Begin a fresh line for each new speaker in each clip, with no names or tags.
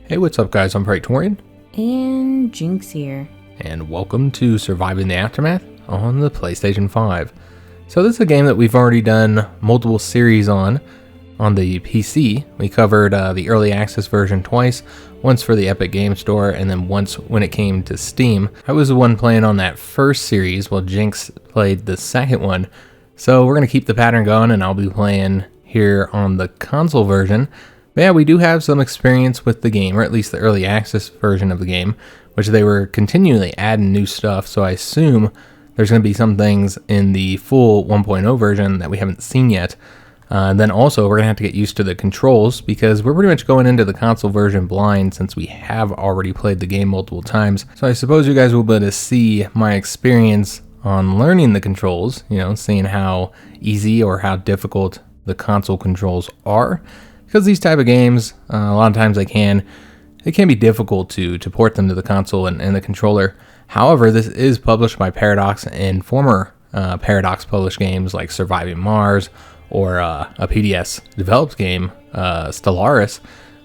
Hey, what's up guys? I'm Praetorian.
And Jynx here.
And welcome to Surviving the Aftermath on the PlayStation 5. So this is a game that we've already done multiple series on the PC. We covered the early access version twice, once for the Epic Game Store, and then once when it came to Steam. I was the one playing on that first series while Jynx played the second one. So we're going to keep the pattern going, and I'll be playing here on the console version. But yeah, we do have some experience with the game, or at least the early access version of the game, which they were continually adding new stuff, so I assume there's going to be some things in the full 1.0 version that we haven't seen yet. Then also, we're going to have to get used to the controls, because we're pretty much going into the console version blind since we have already played the game multiple times. So I suppose you guys will be able to see my experience on learning the controls, seeing how easy or how difficult the console controls are. Because these type of games, a lot of times it can be difficult to port them to the console and the controller. However, this is published by Paradox, and former Paradox published games like Surviving Mars or a PDS developed game, Stellaris,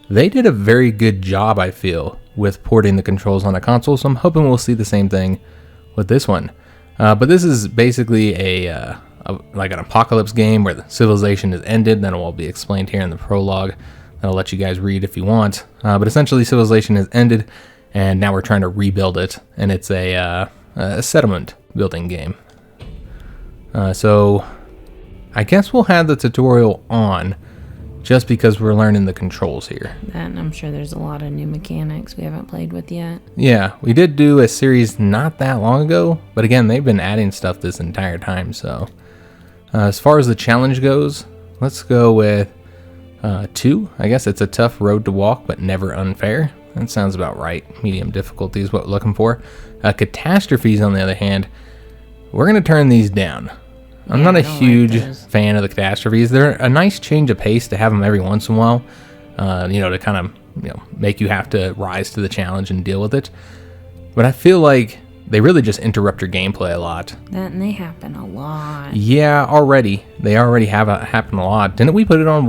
they did a very good job, I feel, with porting the controls on a console, so I'm hoping we'll see the same thing with this one. But this is basically like an apocalypse game where the civilization is ended. That'll all be explained here in the prologue. That I'll let you guys read if you want. But essentially, civilization has ended, and now we're trying to rebuild it, and it's a settlement building game. So I guess we'll have the tutorial on, just because we're learning the controls here.
And I'm sure there's a lot of new mechanics we haven't played with yet.
Yeah, we did do a series not that long ago, but again, they've been adding stuff this entire time, so... as far as the challenge goes, let's go with 2. I guess it's a tough road to walk, but never unfair. That sounds about right. Medium difficulty is what we're looking for. Catastrophes, on the other hand, we're going to turn these down. I'm not a huge fan of the catastrophes. They're a nice change of pace to have them every once in a while, to kind of make you have to rise to the challenge and deal with it. But I feel like they really just interrupt your gameplay a lot.
And they happen a lot.
Yeah, already. They already have happened a lot. Didn't we put it on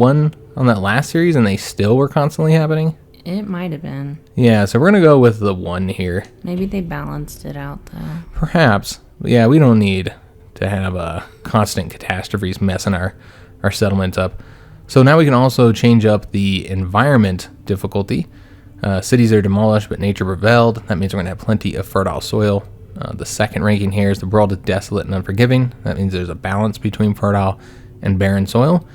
that last series and they still were constantly happening?
It might have been.
Yeah, so we're going to go with the 1 here.
Maybe they balanced it out, though.
Perhaps. But yeah, we don't need to have constant catastrophes messing our settlements up. So now we can also change up the environment difficulty. Cities are demolished, but nature prevailed. That means we're going to have plenty of fertile soil. The second ranking here is the world is desolate and unforgiving. That means there's a balance between fertile and barren soil.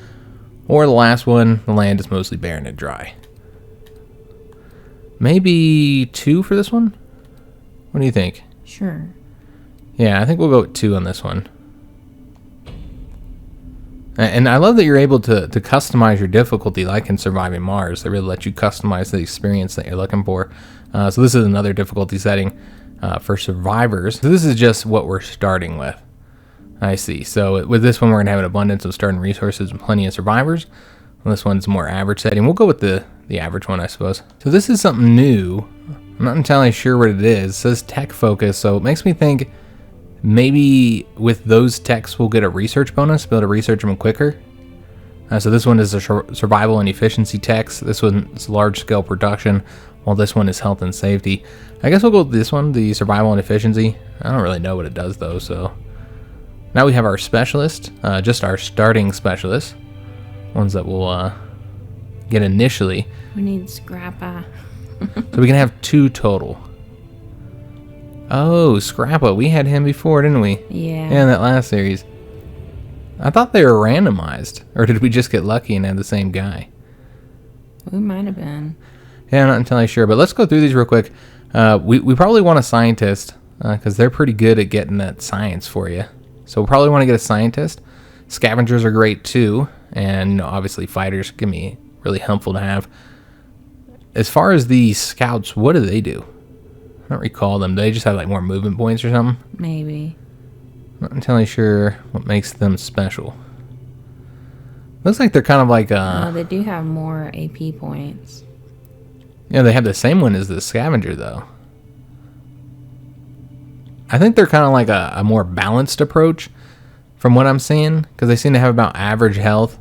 Or the last one, the land is mostly barren and dry. Maybe 2 for this one? What do you think?
Sure.
Yeah, I think we'll go with 2 on this one. And I love that you're able to customize your difficulty like in Surviving Mars. They really let you customize the experience that you're looking for. So this is another difficulty setting for survivors. So this is just what we're starting with. I see. So with this one, we're going to have an abundance of starting resources and plenty of survivors. And this one's more average setting. We'll go with the average one, I suppose. So this is something new. I'm not entirely sure what it is. It says tech focus, so it makes me think maybe with those techs we'll get a research bonus, be able to research them quicker. So this one is a survival and efficiency techs. This one's large scale production, while this one is health and safety. I guess we'll go with this one, the survival and efficiency. I don't really know what it does though, so. Now we have our specialist, just our starting specialists. Ones that we'll get initially.
We need Scrappa.
So we can have 2 total. Oh, Scrappa. We had him before, didn't we?
Yeah.
Yeah, in that last series. I thought they were randomized. Or did we just get lucky and have the same guy?
We might have been.
Yeah, I'm not entirely sure. But let's go through these real quick. We probably want a scientist, because they're pretty good at getting that science for you. So we'll probably want to get a scientist. Scavengers are great too. And obviously fighters can be really helpful to have. As far as the scouts, what do they do? I don't recall them. Do they just have like more movement points or something?
Maybe.
Not entirely sure what makes them special. Looks like they're kind of like
they do have more AP points.
Yeah, they have the same one as the scavenger though. I think they're kind of like a more balanced approach from what I'm seeing, because they seem to have about average health,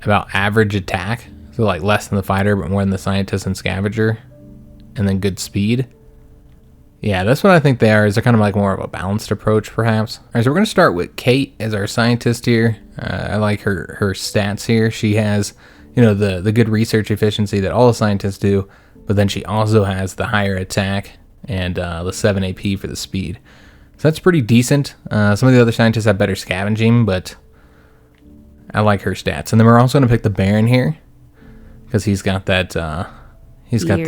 about average attack. So like less than the fighter, but more than the scientist and scavenger. And then good speed. Yeah, that's what I think they are. Is they're kind of like more of a balanced approach, perhaps. All right, so we're going to start with Kate as our scientist here. I like her stats here. She has, you know, the good research efficiency that all the scientists do, but then she also has the higher attack and the 7 AP for the speed. So that's pretty decent. Some of the other scientists have better scavenging, but I like her stats. And then we're also going to pick the Baron here because he's got that. He's got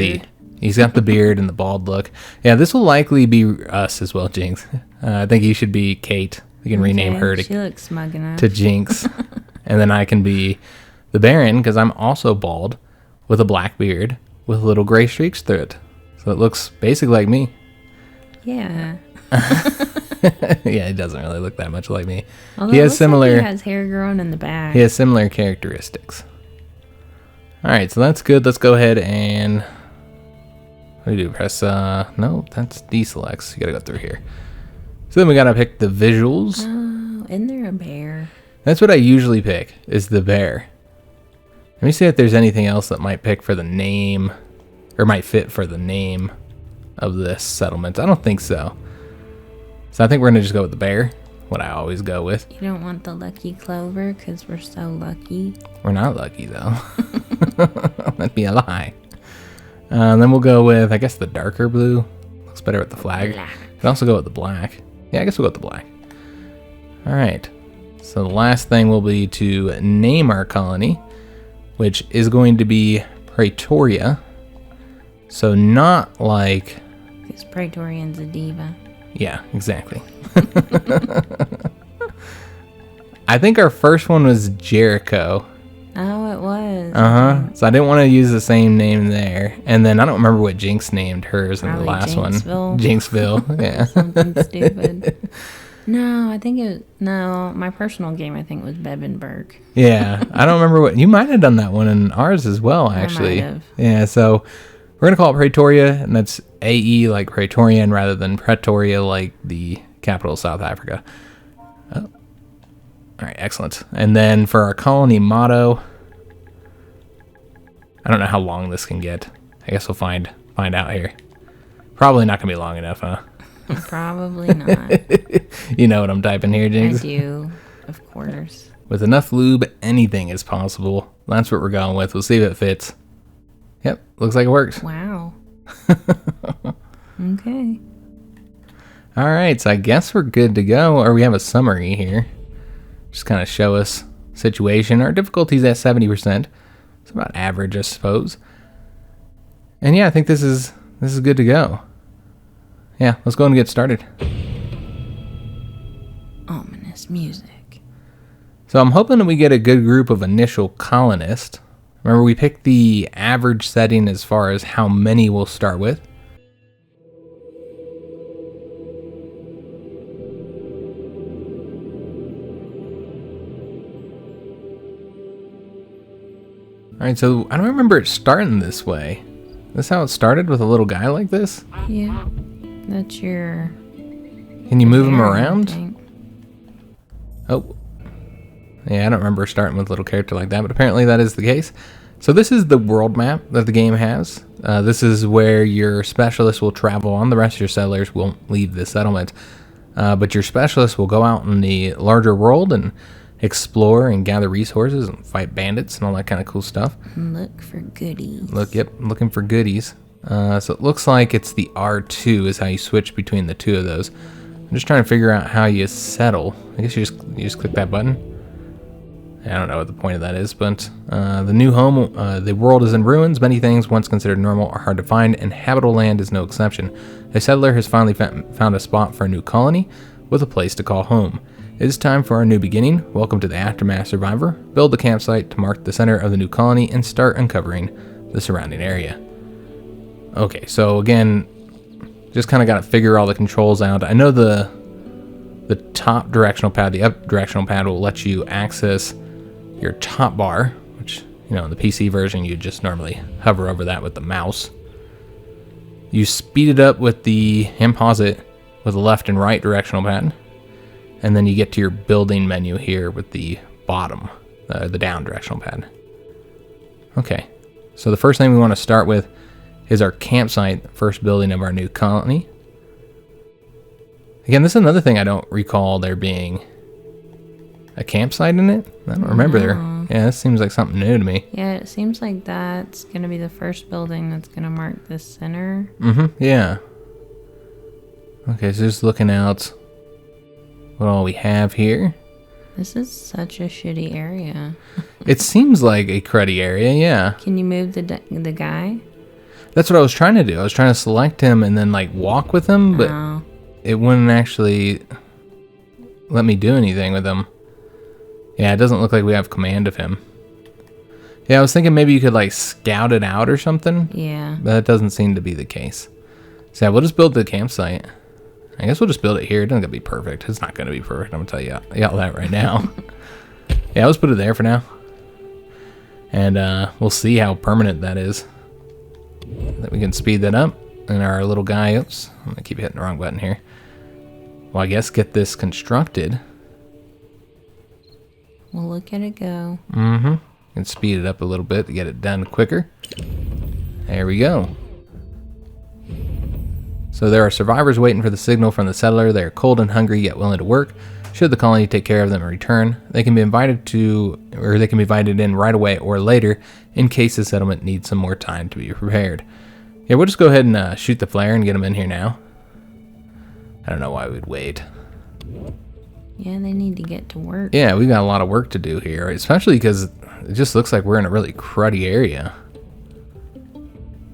the beard and the bald look. Yeah, this will likely be us as well, Jinx. I think you should be Kate. We can rename her
She looks smug enough.
to Jinx. And then I can be the Baron because I'm also bald with a black beard with little gray streaks through it. So it looks basically like me.
Yeah.
Yeah, it doesn't really look that much like me.
Although
He has similar.
Like he has hair growing in the back.
He has similar characteristics. All right, so that's good. Let's go ahead and what do you do? Press no, that's deselects. You gotta go through here. So then we gotta pick the visuals.
Oh, isn't there a bear?
That's what I usually pick, is the bear. Let me see if there's anything else that might pick for the name or might fit for the name of this settlement. I don't think so. So I think we're gonna just go with the bear, what I always go with.
You don't want the lucky clover because we're so lucky.
We're not lucky though. That'd be a lie. Then we'll go with, I guess, the darker blue. Looks better with the flag.
Black.
Could also go with the black. Yeah, I guess we'll go with the black. All right. So the last thing will be to name our colony, which is going to be Praetoria. So not like...
Because Praetorian's a diva.
Yeah, exactly. I think our first one was Jericho.
Oh, it was.
Uh-huh. So I didn't want to use the same name there. And then I don't remember what Jinx named hers in the last
Jinxville.
one. Jinxville. Yeah.
Something stupid. No, I think my personal game I think was Bebenberg.
Yeah. I don't remember what... You might have done that one in ours as well, actually.
I might have.
Yeah, so we're going to call it Praetoria, and that's AE like Praetorian rather than Pretoria like the capital of South Africa. Oh. All right, excellent. And then for our colony motto, I don't know how long this can get. I guess we'll find out here. Probably not gonna be long enough, huh?
Probably not.
You know what I'm typing here,
I
Jinx?
do, of course.
With enough lube, anything is possible. That's what we're going with. We'll see if it fits. Yep, looks like it works.
Wow. Okay.
All right, so I guess we're good to go. Or we have a summary here. Just kind of show us situation. Our difficulty's at 70%. It's about average, I suppose. And yeah, I think this is good to go. Yeah, let's go and get started.
Ominous music.
So I'm hoping that we get a good group of initial colonists. Remember, we picked the average setting as far as how many we'll start with. Alright, so I don't remember it starting this way. This how it started, with a little guy like this?
Yeah. That's your...
Can you move him
Darren, I
around?
think.
Oh. Yeah, I don't remember starting with a little character like that, but apparently that is the case. So this is the world map that the game has. This is where your specialist will travel on. The rest of your settlers won't leave the settlement. But your specialist will go out in the larger world and explore and gather resources and fight bandits and all that kind of cool stuff.
Look for goodies.
Looking for goodies. So it looks like it's the R2 is how you switch between the two of those. I'm just trying to figure out how you settle. I guess you just click that button. I don't know what the point of that is, but the new home, the world is in ruins. Many things once considered normal are hard to find, and habitable land is no exception. A settler has finally found a spot for a new colony with a place to call home. It is time for our new beginning. Welcome to the Aftermath Survivor. Build the campsite to mark the center of the new colony and start uncovering the surrounding area. Okay, so again, just kind of got to figure all the controls out. I know the top directional pad, the up directional pad will let you access your top bar, which, you know, in the PC version, you just normally hover over that with the mouse. You speed it up with and pause it with the left and right directional pad. And then you get to your building menu here with the bottom, the down directional pad. Okay, so the first thing we want to start with is our campsite, the first building of our new colony. Again, this is another thing I don't recall there being a campsite in it. I don't remember there. Yeah, this seems like something new to me.
Yeah, it seems like that's going to be the first building that's going to mark the center.
Yeah. Okay, so just looking out what all we have here.
This is such a shitty area.
It seems like a cruddy area, yeah.
Can you move the guy?
That's what I was trying to do. I was trying to select him and then like walk with him, but it wouldn't actually let me do anything with him. Yeah, it doesn't look like we have command of him. Yeah, I was thinking maybe you could like scout it out or something.
Yeah.
But that doesn't seem to be the case. So yeah, we'll just build the campsite. I guess we'll just build it here. It doesn't have to be perfect. It's not going to be perfect. I'm going to tell you all that right now. Yeah, let's put it there for now. And we'll see how permanent that is. That we can speed that up. And our little guy, oops, I'm going to keep hitting the wrong button here. Well, I guess get this constructed.
Well, look at it go.
And speed it up a little bit to get it done quicker. There we go. So there are survivors waiting for the signal from the settler. They are cold and hungry, yet willing to work. Should the colony take care of them in return, they can be invited in right away or later in case the settlement needs some more time to be prepared. Yeah, we'll just go ahead and shoot the flare and get them in here now. I don't know why we'd wait.
Yeah, they need to get to work.
Yeah, we got a lot of work to do here, especially because it just looks like we're in a really cruddy area.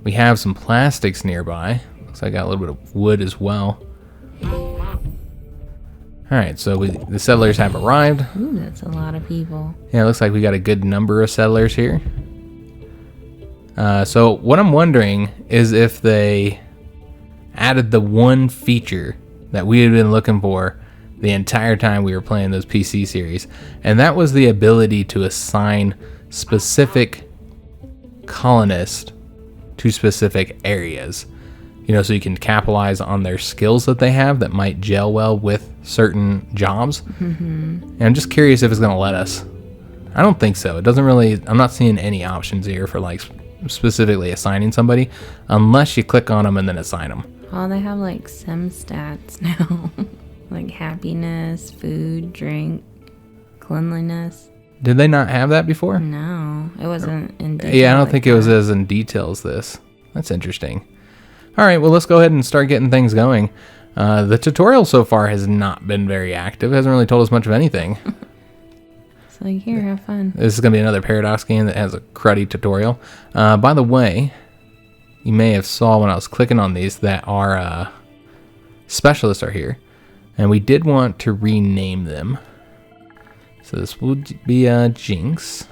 We have some plastics nearby. Looks like I got a little bit of wood as well. Alright, so the settlers have arrived.
Ooh, that's a lot of people.
Yeah, it looks like we got a good number of settlers here. So what I'm wondering is if they added the one feature that we had been looking for the entire time we were playing those PC series, and that was the ability to assign specific colonists to specific areas. You know, so you can capitalize on their skills that they have that might gel well with certain jobs. And I'm just curious if it's going to let us. I don't think so. It doesn't really, I'm not seeing any options here for like specifically assigning somebody unless you click on them and then assign them.
Oh, they have like sim stats now. Like happiness, food, drink, cleanliness.
Did they not have that before?
No, it wasn't in detail.
Yeah, I don't think it was as in detail as this. That's interesting. All right, well, let's go ahead and start getting things going. The tutorial so far has not been very active. It hasn't really told us much of anything.
It's like, here, have fun.
This is going to be another Paradox game that has a cruddy tutorial. By the way, you may have saw when I was clicking on these that our specialists are here. And we did want to rename them. So this would be Jynx.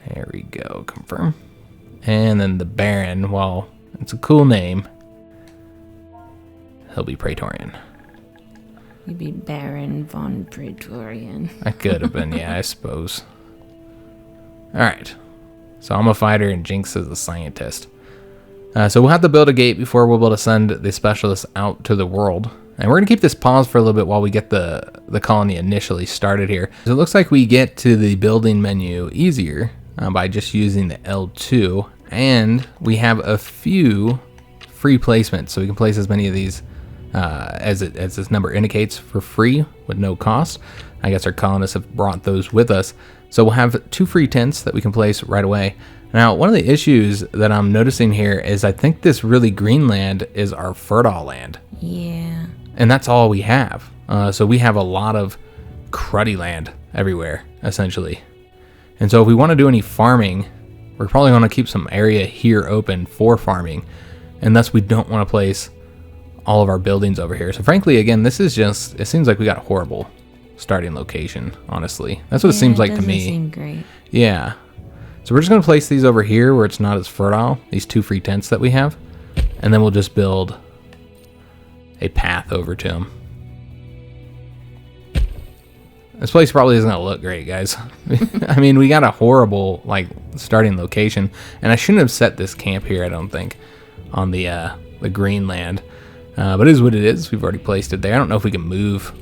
There we go, confirm. And then the Baron, well, it's a cool name. He'll be Praetorian.
You'd be Baron von Praetorian.
I could have been, yeah, I suppose. Alright. So I'm a fighter and Jynx is a scientist. So we'll have to build a gate before we'll be able to send the specialists out to the world. And we're going to keep this paused for a little bit while we get the colony initially started here. So it looks like we get to the building menu easier by just using the L2. And we have a few free placements. So we can place as many of these as this number indicates for free with no cost. I guess our colonists have brought those with us. So we'll have 2 free tents that we can place right away. Now, one of the issues that I'm noticing here is I think this really green land is our fertile land.
Yeah.
And that's all we have. So we have a lot of cruddy land everywhere, essentially. And so if we want to do any farming, we're probably going to keep some area here open for farming. And thus we don't want to place all of our buildings over here. So frankly, again, this is just, it seems like we got a horrible starting location, honestly. That's what it seems like to me.
It doesn't seem great.
Yeah. So we're just going to place these over here where it's not as fertile, these 2 free tents that we have. And then we'll just build a path over to them. This place probably isn't going to look great, guys. I mean, we got a horrible, like, starting location. And I shouldn't have set this camp here, I don't think, on the green land. But it is what it is. We've already placed it there. I don't know if we can move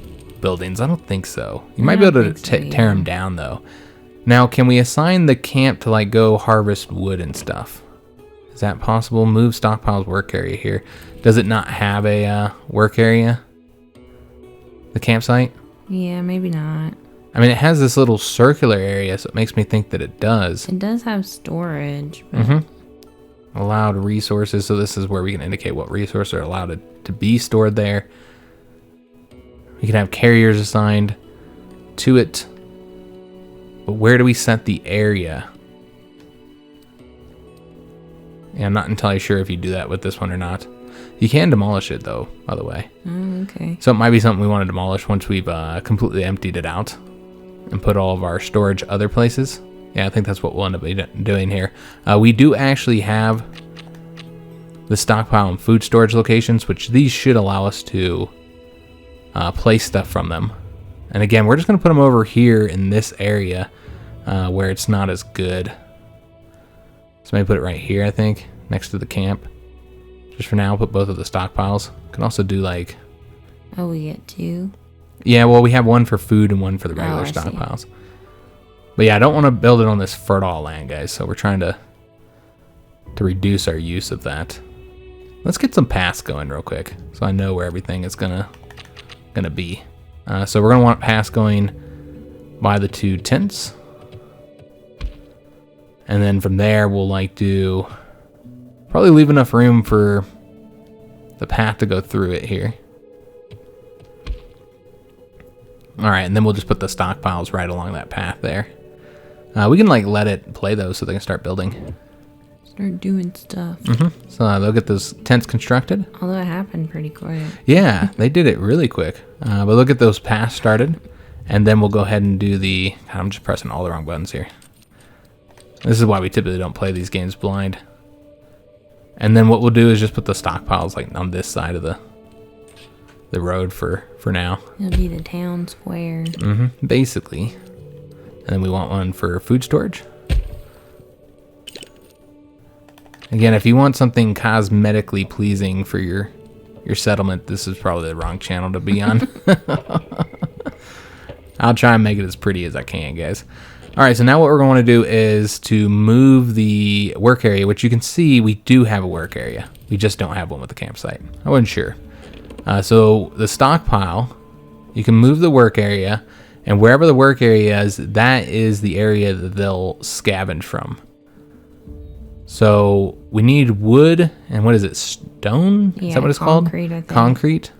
buildings. I don't think so. You might be able to tear them down, though. Now, can we assign the camp to like go harvest wood and stuff? Is that possible? Move stockpiles work area here. Does it not have a work area? The campsite?
Yeah, maybe not.
I mean, it has this little circular area, so it makes me think that it does.
It does have storage. But...
Allowed resources. So this is where we can indicate what resources are allowed to be stored there. We can have carriers assigned to it. But where do we set the area? Yeah, I'm not entirely sure if you do that with this one or not. You can demolish it though, by the way.
Oh, okay.
So it might be something we want to demolish once we've completely emptied it out and put all of our storage other places. Yeah, I think that's what we'll end up doing here. We do actually have the stockpile and food storage locations, which these should allow us to place stuff from them. And again, we're just going to put them over here in this area where it's not as good. So maybe put it right here, I think, next to the camp. Just for now, put both of the stockpiles. Can also do like...
Oh, we get 2?
Yeah, well, we have one for food and one for the regular stockpiles. But yeah, I don't want to build it on this fertile land, guys. So we're trying to reduce our use of that. Let's get some paths going real quick, so I know where everything is gonna be. So we're gonna want paths going by the 2 tents, and then from there we'll like do probably leave enough room for the path to go through it here. All right, and then we'll just put the stockpiles right along that path there. We can like let it play those so they can start building.
Start doing stuff.
So they'll get those tents constructed.
Although it happened pretty quick.
Yeah, they did it really quick. But they'll get those paths started, and then we'll go ahead and do the... God, I'm just pressing all the wrong buttons here. This is why we typically don't play these games blind. And then what we'll do is just put the stockpiles like on this side of the road for now.
It'll be the town square.
Basically. And then we want one for food storage. Again, if you want something cosmetically pleasing for your settlement, this is probably the wrong channel to be on. I'll try and make it as pretty as I can, guys. All right, so now what we're going to do is to move the work area, which you can see we do have a work area. We just don't have one with the campsite. I wasn't sure. So the stockpile, you can move the work area, and wherever the work area is, that is the area that they'll scavenge from. So we need wood, and what is it, stone?
Yeah,
is that what it's
concrete,
called?
I think.
Concrete.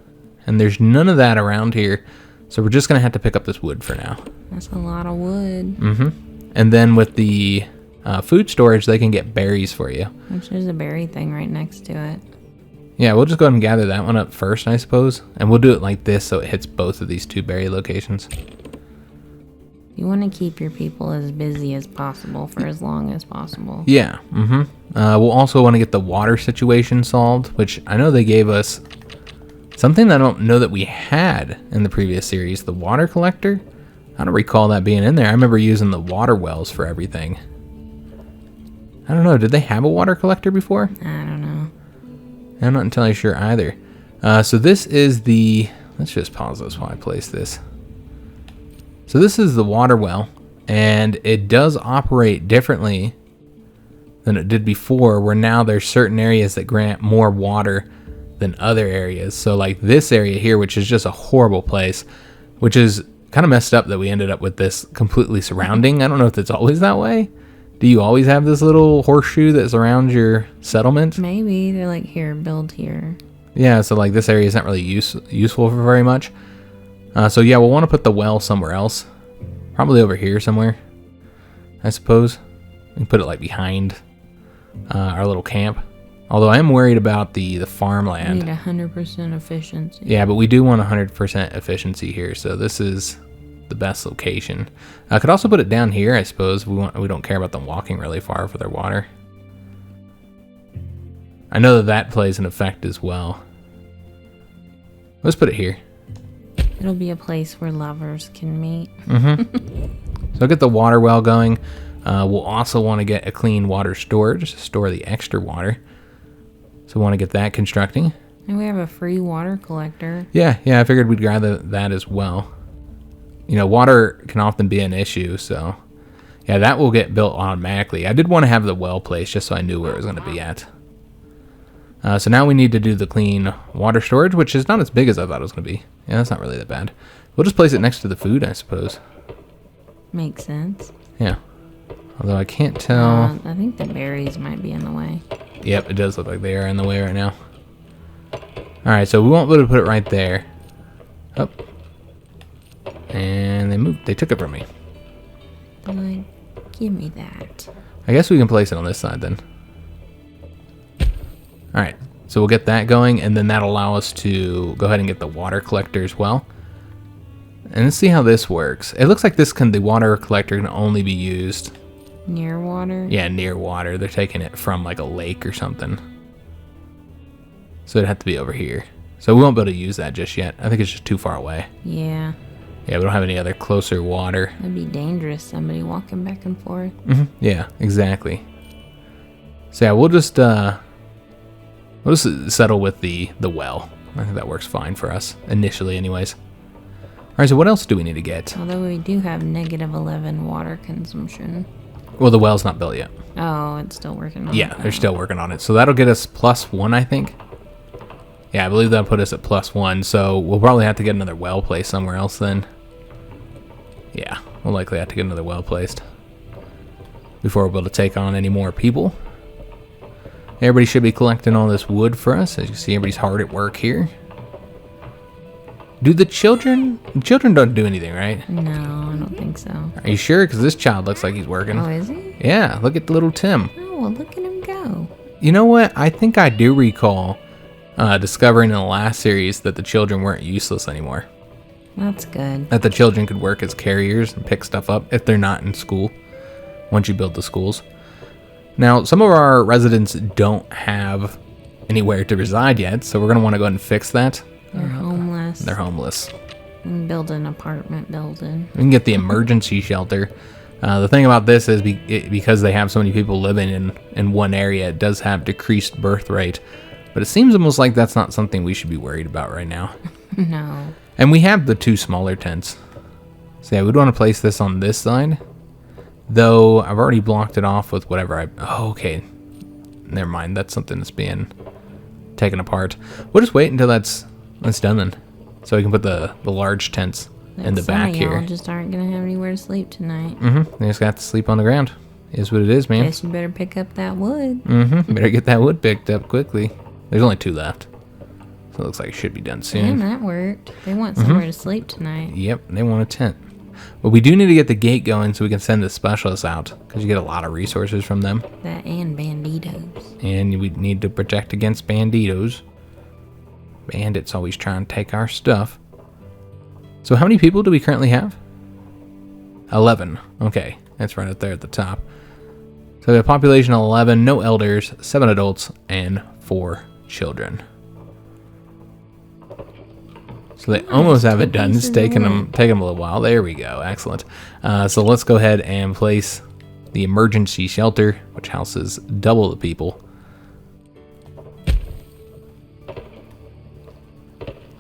And there's none of that around here, so we're just going to have to pick up this wood for now.
That's a lot of wood.
And then with the food storage, they can get berries for you.
Which there's a berry thing right next to it.
Yeah, we'll just go ahead and gather that one up first, I suppose. And we'll do it like this so it hits both of these 2 berry locations.
You want to keep your people as busy as possible for as long as possible.
Yeah, we'll also want to get the water situation solved, which I know they gave us something I don't know that we had in the previous series, the water collector. I don't recall that being in there. I remember using the water wells for everything. I don't know, did they have a water collector before?
I don't know.
I'm not entirely sure either. So this is the... Let's just pause this while I place this. So this is the water well, and it does operate differently than it did before, where now there's certain areas that grant more water than other areas. So like this area here, which is just a horrible place, which is kind of messed up that we ended up with this completely surrounding. I don't know if it's always that way. Do you always have this little horseshoe that surrounds your settlement?
Maybe. They're like, here, build here.
Yeah, so like this area isn't really useful for very much. So yeah, we'll want to put the well somewhere else. Probably over here somewhere, I suppose. We can put it like behind our little camp. Although I am worried about the farmland.
We need 100% efficiency.
Yeah, but we do want 100% efficiency here, so this is the best location. I could also put it down here, I suppose. We don't care about them walking really far for their water. I know that plays an effect as well. Let's put it here.
It'll be a place where lovers can meet.
So get the water well going. We'll also want to get a clean water storage to store the extra water. So we want to get that constructing.
And we have a free water collector.
Yeah, I figured we'd gather that as well. You know, water can often be an issue, so Yeah, that will get built automatically. I did want to have the well placed just so I knew where it was going to be at. So now we need to do the clean water storage, which is not as big as I thought it was going to be. Yeah, that's not really that bad. We'll just place it next to the food, I suppose.
Makes sense.
Yeah. Although I can't tell.
I think the berries might be in the way.
Yep, it does look like they are in the way right now. Alright, so we won't be able to put it right there. Oh. And they moved. They took it from me.
They're like, give me that.
I guess we can place it on this side then. Alright, so we'll get that going, and then that'll allow us to go ahead and get the water collector as well. And let's see how this works. It looks like the water collector can only be used
near water?
Yeah, near water. They're taking it from like a lake or something. So it'd have to be over here. So we won't be able to use that just yet. I think it's just too far away.
Yeah.
Yeah, we don't have any other closer water.
That'd be dangerous, somebody walking back and forth.
Yeah, exactly. So yeah, we'll just settle with the well. I think that works fine for us, initially anyways. Alright, so what else do we need to get?
Although we do have -11 water consumption.
Well, the well's not built yet.
Oh, it's still working on it.
Yeah, they're still working on it. So that'll get us +1, I think. Yeah, I believe that'll put us at +1. So we'll probably have to get another well placed somewhere else then. Yeah, we'll likely have to get another well placed before we're able to take on any more people. Everybody should be collecting all this wood for us. As you see, everybody's hard at work here. Do the children don't do anything, right?
No, I don't think so.
Are you sure? Because this child looks like he's working.
Oh, is he?
Yeah, look at the little Tim.
Oh, well, look at him go.
You know what? I think I do recall discovering in the last series that the children weren't useless anymore.
That's good.
That the children could work as carriers and pick stuff up if they're not in school, once you build the schools. Now, some of our residents don't have anywhere to reside yet, so we're going to want to go ahead and fix that.
They're homeless.
They're homeless.
And build an apartment building.
We can get the emergency shelter. The thing about this is because they have so many people living in one area, it does have decreased birth rate. But it seems almost like that's not something we should be worried about right now.
No.
And we have the 2 smaller tents. So yeah, we'd want to place this on this side. Though I've already blocked it off with whatever oh, okay. Never mind. That's something that's being taken apart. We'll just wait until that's done then. So we can put the large tents in the back here.
Y'all just aren't going to have anywhere to sleep tonight.
They just got to sleep on the ground. Is what it is, man.
Guess you better pick up that wood.
Better get that wood picked up quickly. There's only 2 left. So it looks like it should be done soon.
Damn, that worked. They want somewhere to sleep tonight.
Yep, they want a tent. But we do need to get the gate going so we can send the specialists out. Because you get a lot of resources from them.
That and banditos.
And we need to protect against banditos. Bandits always try and take our stuff. So how many people do we currently have? 11. Okay, that's right up there at the top. So we have a population of 11, no elders, 7 adults, and 4 children. So they almost have it done. It's taking them a little while. There we go. Excellent. So let's go ahead and place the emergency shelter, which houses double the people.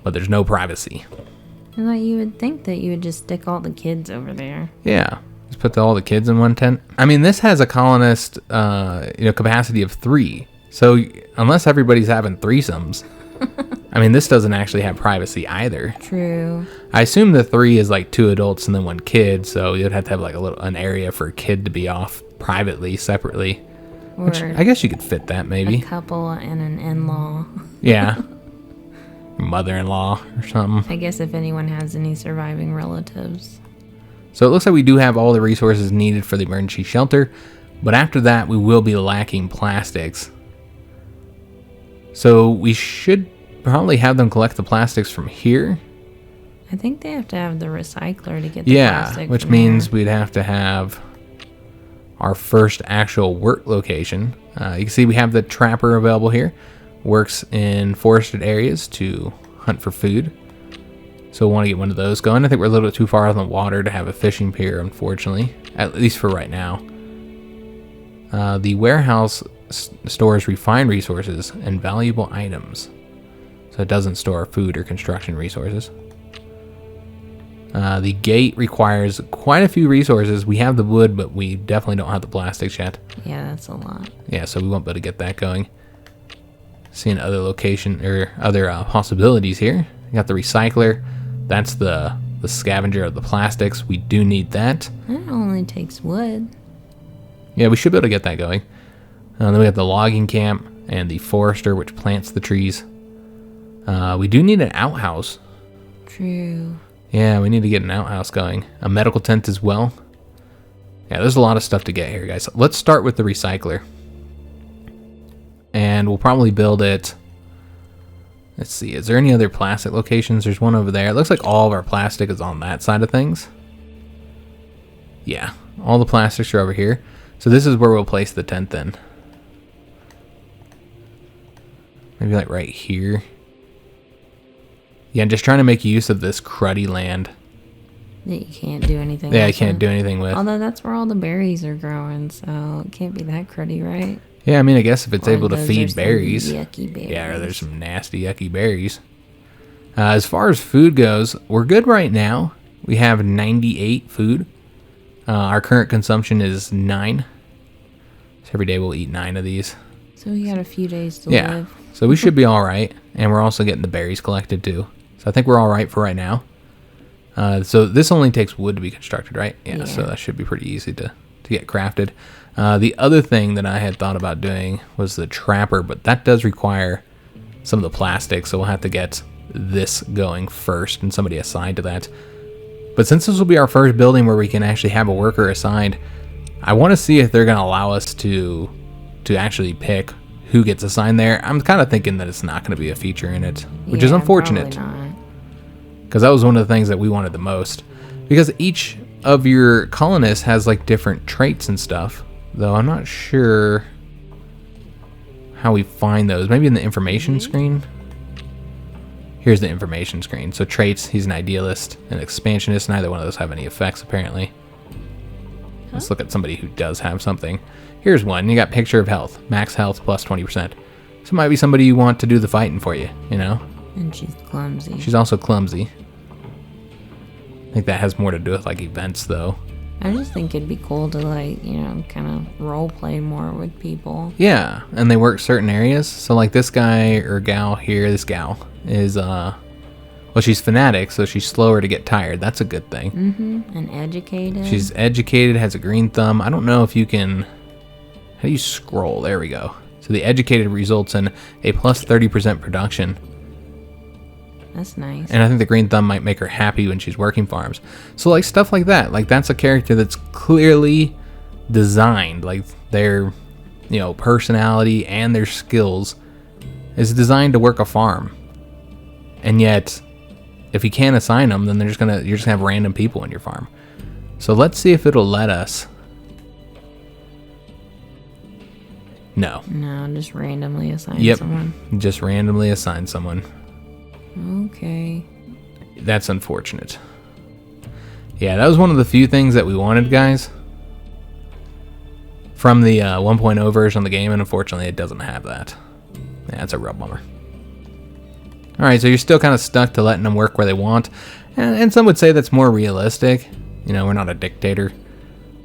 But there's no privacy.
I thought you would think that you would just stick all the kids over there.
Yeah. Just put all the kids in one tent. I mean, this has a colonist capacity of 3. So unless everybody's having threesomes, I mean, this doesn't actually have privacy either.
True.
I assume the 3 is like 2 adults and then 1 kid, so you'd have to have like an area for a kid to be off privately, separately.
Or
which I guess you could fit that maybe.
a couple and an in-law.
Yeah. Mother-in-law or something.
I guess if anyone has any surviving relatives.
So it looks like we do have all the resources needed for the emergency shelter, but after that we will be lacking plastics. So we should probably have them collect the plastics from here.
I think they have to have the recycler to get the plastic.
Yeah, which means we'd have to have our first actual work location. You can see we have the trapper available here. Works in forested areas to hunt for food. So we'll want to get one of those going. I think we're a little bit too far on the water to have a fishing pier, unfortunately. At least for right now. The warehouse stores refined resources and valuable items. So it doesn't store food or construction resources. The gate requires quite a few resources. We have the wood, but we definitely don't have the plastics yet.
Yeah, that's a lot.
Yeah, so we won't be able to get that going. Seeing other location or other possibilities here. We got the recycler. That's the scavenger of the plastics. We do need that.
That only takes wood.
Yeah, we should be able to get that going. Then we have the logging camp and the forester, which plants the trees. We do need an outhouse.
True.
Yeah, we need to get an outhouse going. A medical tent as well. Yeah, there's a lot of stuff to get here, guys. Let's start with the recycler. And we'll probably build it. Let's see, is there any other plastic locations? There's one over there. It looks like all of our plastic is on that side of things. Yeah, all the plastics are over here. So this is where we'll place the tent then. Maybe like right here. Yeah, I'm just trying to make use of this cruddy land.
That you can't do anything with.
Yeah, I can't do anything with.
Although that's where all the berries are growing, so it can't be that cruddy, right?
Yeah, I mean, I guess if it's
Or
able to
those are
feed
some
berries.
yucky berries.
Yeah, or there's some nasty, yucky berries. As far as food goes, we're good right now. We have 98 food. Our current consumption is 9. So every day we'll eat 9 of these.
So we got a few days to
Yeah,
live.
so we should be all right. And we're also getting the berries collected too. So I think we're all right for right now. So this only takes wood to be constructed, right? Yeah, so that should be pretty easy to get crafted. The other thing that I had thought about doing was the trapper, but that does require some of the plastic, so we'll have to get this going first and somebody assigned to that. But since this will be our first building where we can actually have a worker assigned, I want to see if they're going to allow us to actually pick who gets assigned there. I'm kind of thinking that it's not going to be a feature in it, which is unfortunate. Because that was one of the things that we wanted the most. Because each of your colonists has like different traits and stuff. Though I'm not sure how we find those. Maybe in the information screen? Here's the information screen. So traits, he's an idealist, an expansionist. Neither one of those have any effects apparently. Let's look at somebody who does have something. Here's one. You got picture of health. Max health plus 20%. So it might be somebody you want to do the fighting for you, you know?
And she's clumsy.
She's also clumsy. I think that has more to do with like events though.
I just think it'd be cool to like, you know, kind of role play more with people.
Yeah, and they work certain areas. So like this guy or gal here, this gal is well, she's fanatic, so she's slower to get tired. That's a good thing.
Mm-hmm. And educated.
She's educated, has a green thumb. I don't know if you can. How do you scroll? There we go. So the educated results in a plus 30% production.
That's nice.
And I think the green thumb might make her happy when she's working farms. So like stuff like that. Like that's a character that's clearly designed. Like their, you know, personality and their skills is designed to work a farm. And yet, if you can't assign them, then you're just gonna have random people in your farm. So let's see if it'll let us. No.
No, just randomly assign someone.
Just randomly assign someone.
Okay.
That's unfortunate. Yeah, that was one of the few things that we wanted, guys. From the 1.0 version of the game, and unfortunately it doesn't have that. Yeah, that's a real bummer. Alright, so you're still kind of stuck to letting them work where they want. And some would say that's more realistic. You know, we're not a dictator.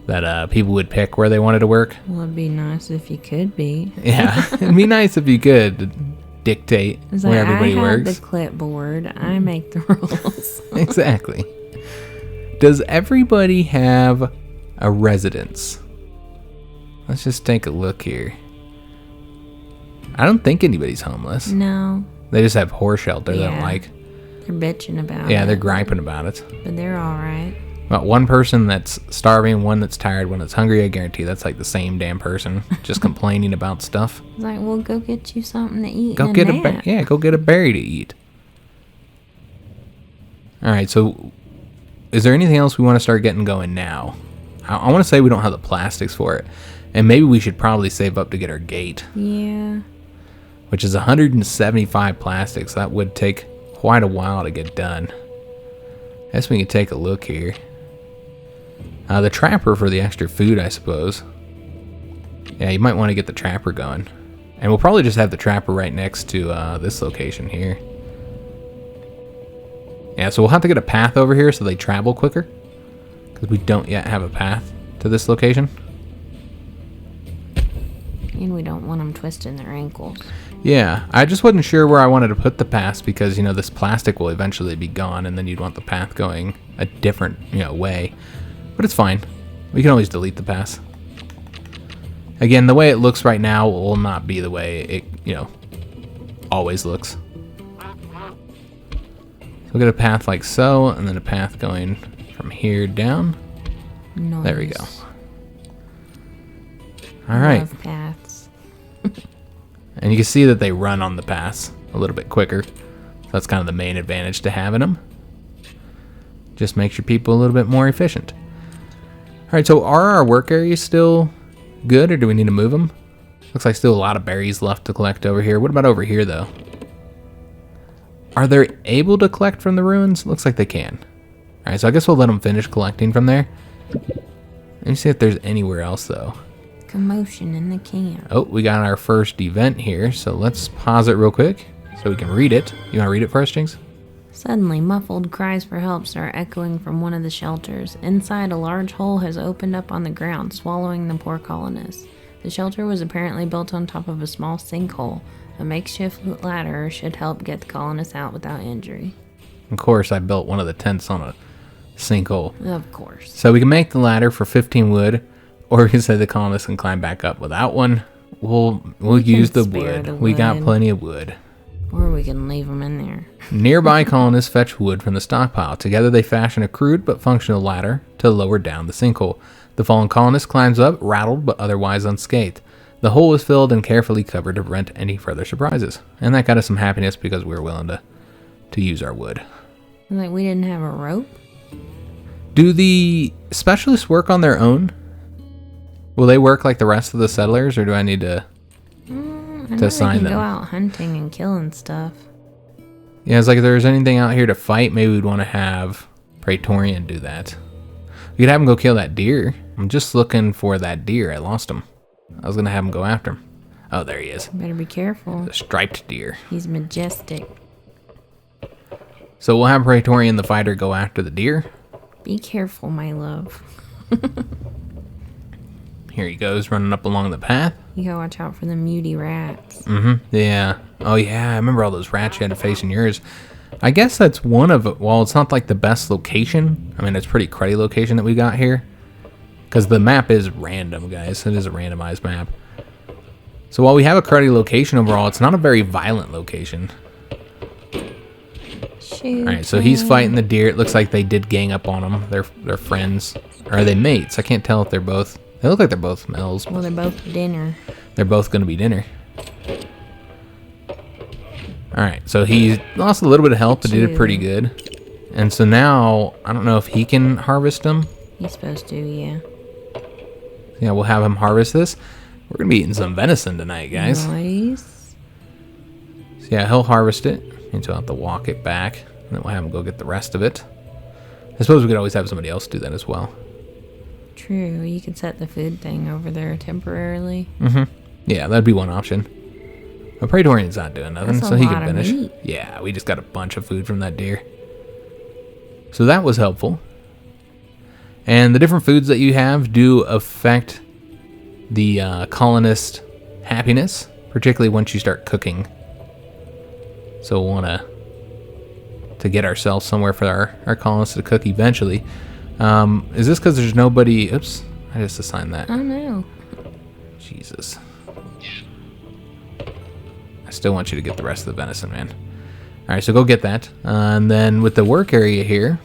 That people would pick where they wanted to work.
Well, it'd be nice if you could be.
Yeah, it'd be nice if you could dictate where everybody works.
I have the clipboard. I make the rules.
Exactly. Does everybody have a residence? Let's just take a look here. I don't think anybody's homeless.
No.
They just have horse shelter they don't like.
They're bitching about it.
Yeah, they're griping about it.
But they're all right.
About one person that's starving, one that's tired, one that's hungry. I guarantee that's like the same damn person, just complaining about stuff.
It's like, well, go get you something to eat.
Go get go get a berry to eat. All right, so is there anything else we want to start getting going now? I want to say we don't have the plastics for it, and maybe we should probably save up to get our gate.
Yeah.
Which is 175 plastics. That would take quite a while to get done. I guess we can take a look here. The trapper for the extra food, I suppose. Yeah, you might want to get the trapper going. And we'll probably just have the trapper right next to this location here. Yeah, so we'll have to get a path over here so they travel quicker. Because we don't yet have a path to this location.
And we don't want them twisting their ankles.
Yeah, I just wasn't sure where I wanted to put the paths because, you know, this plastic will eventually be gone and then you'd want the path going a different, you know, way. But it's fine. We can always delete the paths. Again, the way it looks right now will not be the way it, you know, always looks. So we'll get a path like so, and then a path going from here down.
Nice.
There we go. All right.
Love paths.
And you can see that they run on the paths a little bit quicker. So that's kind of the main advantage to having them. Just makes your people a little bit more efficient. All right, so are our work areas still good, or do we need to move them? Looks like still a lot of berries left to collect over here. What about over here, though? Are they able to collect from the ruins? Looks like they can. All right, so I guess we'll let them finish collecting from there. Let me see if there's anywhere else, though.
Commotion in the camp.
Oh, we got our first event here, so let's pause it real quick so we can read it. You want to read it first, Jynx?
Suddenly, muffled cries for help start echoing from one of the shelters. Inside, a large hole has opened up on the ground, swallowing the poor colonists. The shelter was apparently built on top of a small sinkhole. A makeshift ladder should help get the colonists out without injury.
Of course, I built one of the tents on a sinkhole.
Of course.
So we can make the ladder for 15 wood, or we can say the colonists can climb back up without one. We'll use the wood. We got plenty of wood.
Or we can leave them in there.
Nearby colonists fetch wood from the stockpile. Together they fashion a crude but functional ladder to lower down the sinkhole. The fallen colonist climbs up, rattled but otherwise unscathed. The hole is filled and carefully covered to prevent any further surprises. And that got us some happiness because we were willing to use our wood.
Like we didn't have a rope?
Do the specialists work on their own? Will they work like the rest of the settlers, or do I need to assign them?
Go out hunting and killing stuff.
Yeah, it's like if there's anything out here to fight, maybe we'd want to have Praetorian do that. We could have him go kill that deer. I'm just looking for that deer. I lost him. I was going to have him go after him. Oh, there he is.
Better be careful.
The striped deer.
He's majestic.
So we'll have Praetorian the fighter go after the deer.
Be careful, my love.
Here he goes, running up along the path.
You gotta watch out for the muty rats.
Yeah. Oh, yeah. I remember all those rats you had to face in yours. I guess that's one of it. Well, it's not like the best location. I mean, it's a pretty cruddy location that we got here. Because the map is random, guys. It is a randomized map. So while we have a cruddy location overall, it's not a very violent location.
Shoot.
Alright, so he's fighting the deer. It looks like they did gang up on him. They're friends. Or are they mates? I can't tell if they're both... They look like they're both males.
Well, they're both dinner.
They're both going to be dinner. Alright, so he lost a little bit of health, but did pretty good. And so now, I don't know if he can harvest them.
He's supposed to, yeah.
Yeah, we'll have him harvest this. We're going to be eating some venison tonight, guys.
Nice.
So yeah, he'll harvest it. And so I'll have to walk it back. And then we'll have him go get the rest of it. I suppose we could always have somebody else do that as well.
True, you could set the food thing over there temporarily.
Yeah, that'd be one option. But Praetorian's not doing nothing,
That's
so
a
he
lot
can
of
finish.
meat.
Yeah, we just got a bunch of food from that deer. So that was helpful. And the different foods that you have do affect the colonist happiness, particularly once you start cooking. So we'll want to get ourselves somewhere for our colonists to cook eventually. Is this because there's nobody... Oops, I just assigned that.
Oh, no.
Jesus. I still want you to get the rest of the venison, man. All right, so go get that. And then with the work area here,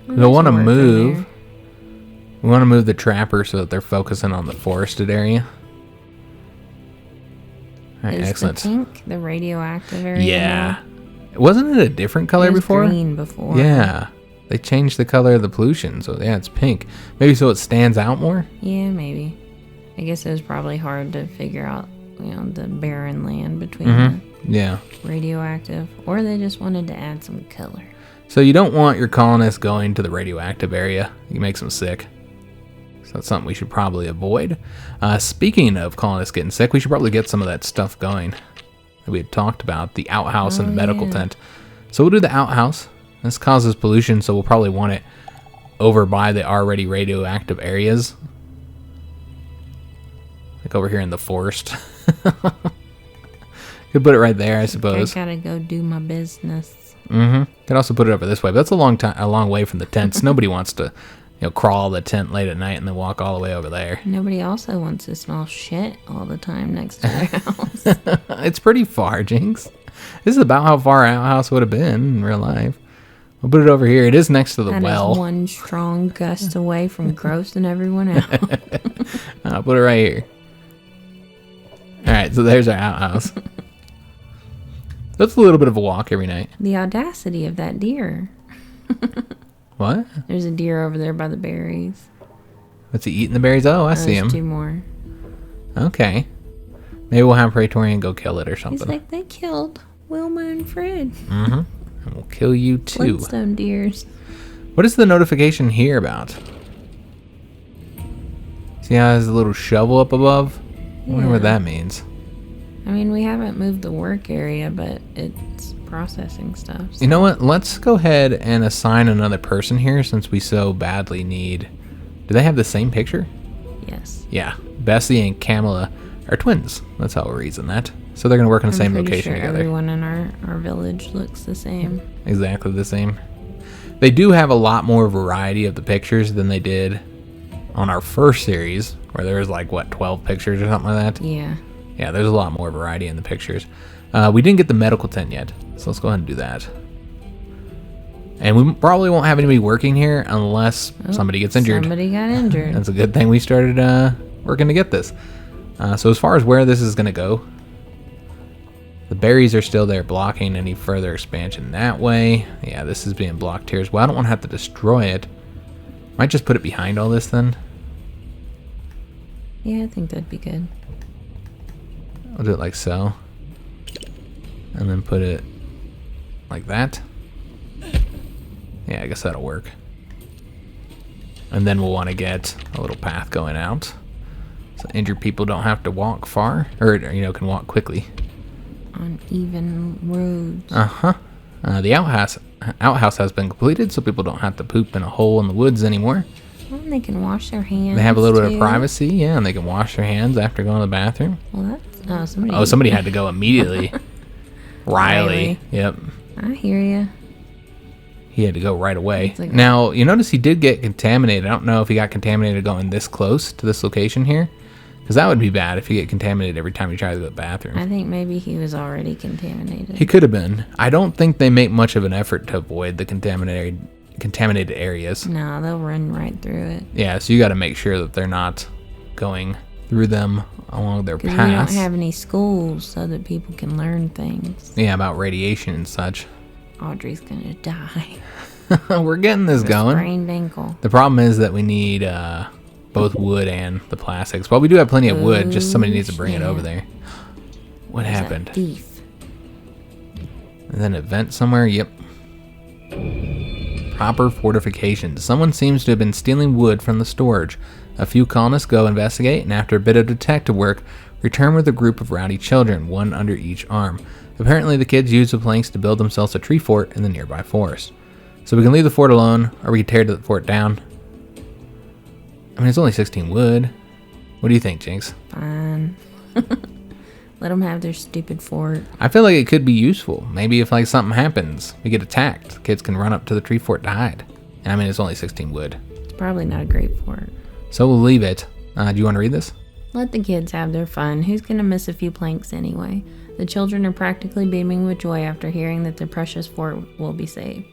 we'll want to move... We want to move the trapper so that they're focusing on the forested area. All right, excellent.
The pink, the radioactive area?
Yeah. Wasn't it a different color before?
It was green before.
Yeah. They changed the color of the pollution, so yeah, it's pink. Maybe so it stands out more?
Yeah, maybe. I guess it was probably hard to figure out, you know, the barren land between the radioactive. Or they just wanted to add some color.
So you don't want your colonists going to the radioactive area. You makes them sick. So that's something we should probably avoid. Speaking of colonists getting sick, we should probably get some of that stuff going that we had talked about, the outhouse and the medical tent. So we'll do the outhouse, This causes pollution, so we'll probably want it over by the already radioactive areas. Like over here in the forest. Could put it right there, I suppose.
I gotta go do my business.
Could also put it over this way, but that's a long way from the tents. Nobody wants to, crawl the tent late at night and then walk all the way over there.
Nobody also wants to smell shit all the time next to their house.
It's pretty far, Jinx. This is about how far Outhouse would have been in real life. We'll put it over here. It is next to the well.
That is one strong gust away from grossing everyone out.
I'll put it right here. All right, so there's our outhouse. That's a little bit of a walk every night.
The audacity of that deer.
What?
There's a deer over there by the berries.
What's he eating the berries? Oh, I see him.
There's 2 more.
Okay. Maybe we'll have Praetorian go kill it or something.
He's like, they killed Wilma and Fred.
And we'll kill you too.
Flintstone deers.
What is the notification here about? See how there's a little shovel up above? I wonder what that means.
I mean, we haven't moved the work area, but it's processing stuff. So.
You know what? Let's go ahead and assign another person here since we so badly need... Do they have the same picture?
Yes.
Yeah. Bessie and Camilla are twins. That's how we're reason that. So they're going to work in the same location
sure
together.
Everyone in our village looks the same.
Exactly the same. They do have a lot more variety of the pictures than they did on our first series, where there was like, 12 pictures or something like that?
Yeah.
Yeah, there's a lot more variety in the pictures. We didn't get the medical tent yet, so let's go ahead and do that. And we probably won't have anybody working here unless somebody gets injured.
Somebody got injured.
That's a good thing we started working to get this. So as far as where this is going to go, the berries are still there blocking any further expansion that way. Yeah, this is being blocked here as well. I don't want to have to destroy it. Might just put it behind all this then.
Yeah, I think that'd be good.
I'll do it like so. And then put it like that. Yeah, I guess that'll work. And then we'll want to get a little path going out. So injured people don't have to walk far. Or, can walk quickly.
On even roads.
The outhouse has been completed, so people don't have to poop in a hole in the woods anymore.
Well, they can wash their hands.
They have a little bit of privacy, yeah, and they can wash their hands after going to the bathroom.
Well, that's...
somebody had to go immediately. Riley. Yep.
I hear you.
He had to go right away.
Like
now, you notice he did get contaminated. I don't know if he got contaminated going this close to this location here. Because that would be bad if you get contaminated every time you try to go to the bathroom.
I think maybe he was already contaminated.
He could have been. I don't think they make much of an effort to avoid the contaminated areas.
No, they'll run right through it.
Yeah, so you got to make sure that they're not going through them along their paths.
We don't have any schools so that people can learn things.
Yeah, about radiation and such.
Audrey's gonna die.
We're getting this going.
Sprained ankle.
The problem is that we need both wood and the plastics. Well, we do have plenty of wood. Just somebody needs to bring it over there. What happened?
Thief.
And then a vent somewhere. Yep. Proper fortifications. Someone seems to have been stealing wood from the storage. A few colonists go investigate, and after a bit of detective work, return with a group of rowdy children, one under each arm. Apparently, the kids use the planks to build themselves a tree fort in the nearby forest. So we can leave the fort alone, or we can tear the fort down. I mean, it's only 16 wood. What do you think, Jinx?
Fine. Let them have their stupid fort.
I feel like it could be useful. Maybe if something happens, we get attacked, kids can run up to the tree fort to hide. I mean, it's only 16 wood.
It's probably not a great fort.
So we'll leave it. Do you want to read this?
Let the kids have their fun. Who's going to miss a few planks anyway? The children are practically beaming with joy after hearing that their precious fort will be saved.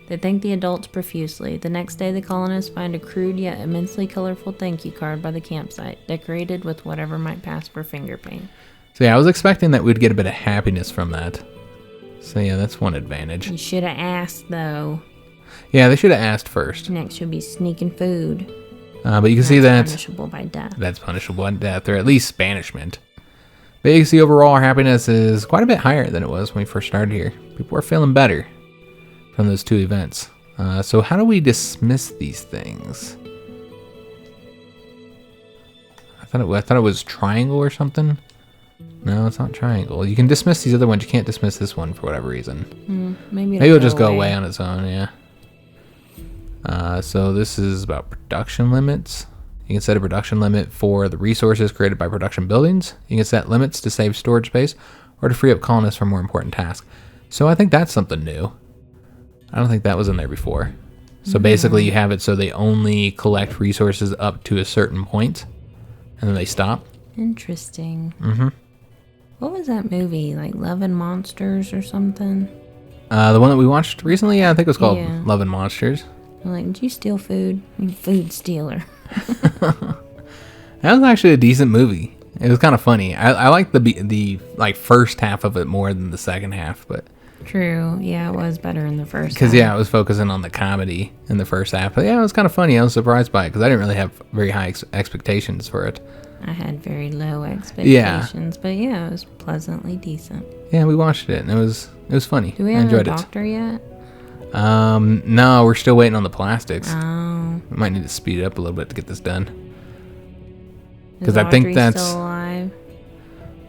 They thank the adults profusely. The next day, the colonists find a crude yet immensely colorful thank you card by the campsite, decorated with whatever might pass for finger paint.
So yeah, I was expecting that we'd get a bit of happiness from that. So yeah, that's one advantage.
You should have asked, though.
Yeah, they should have asked first.
Next should be sneaking food.
But you can see that
punishable by death.
That's punishable by death, or at least banishment. But you can see overall our happiness is quite a bit higher than it was when we first started here. People are feeling better from those two events. So how do we dismiss these things? I thought it was triangle or something. No, it's not triangle. You can dismiss these other ones. You can't dismiss this one for whatever reason.
Maybe
it'll just go away on its own, yeah. So this is about production limits. You can set a production limit for the resources created by production buildings. You can set limits to save storage space or to free up colonists for more important tasks. So I think that's something new. I don't think that was in there before. So basically you have it so they only collect resources up to a certain point and then they stop.
Interesting. What was that movie? Like Love and Monsters or something?
The one that we watched recently, yeah, I think it was called Love and Monsters.
I'm like, did you steal food? You food stealer.
That was actually a decent movie. It was kind of funny. I liked the like first half of it more than the second half, but
true. Yeah, it was better in the first.
Because it was focusing on the comedy in the first half. But yeah, it was kind of funny. I was surprised by it because I didn't really have very high expectations for it.
I had very low expectations, but yeah, it was pleasantly decent.
Yeah, we watched it and it was funny.
Do we have a doctor yet?
No, we're still waiting on the plastics.
Oh.
We might need to speed it up a little bit to get this done.
Because I think that's still alive.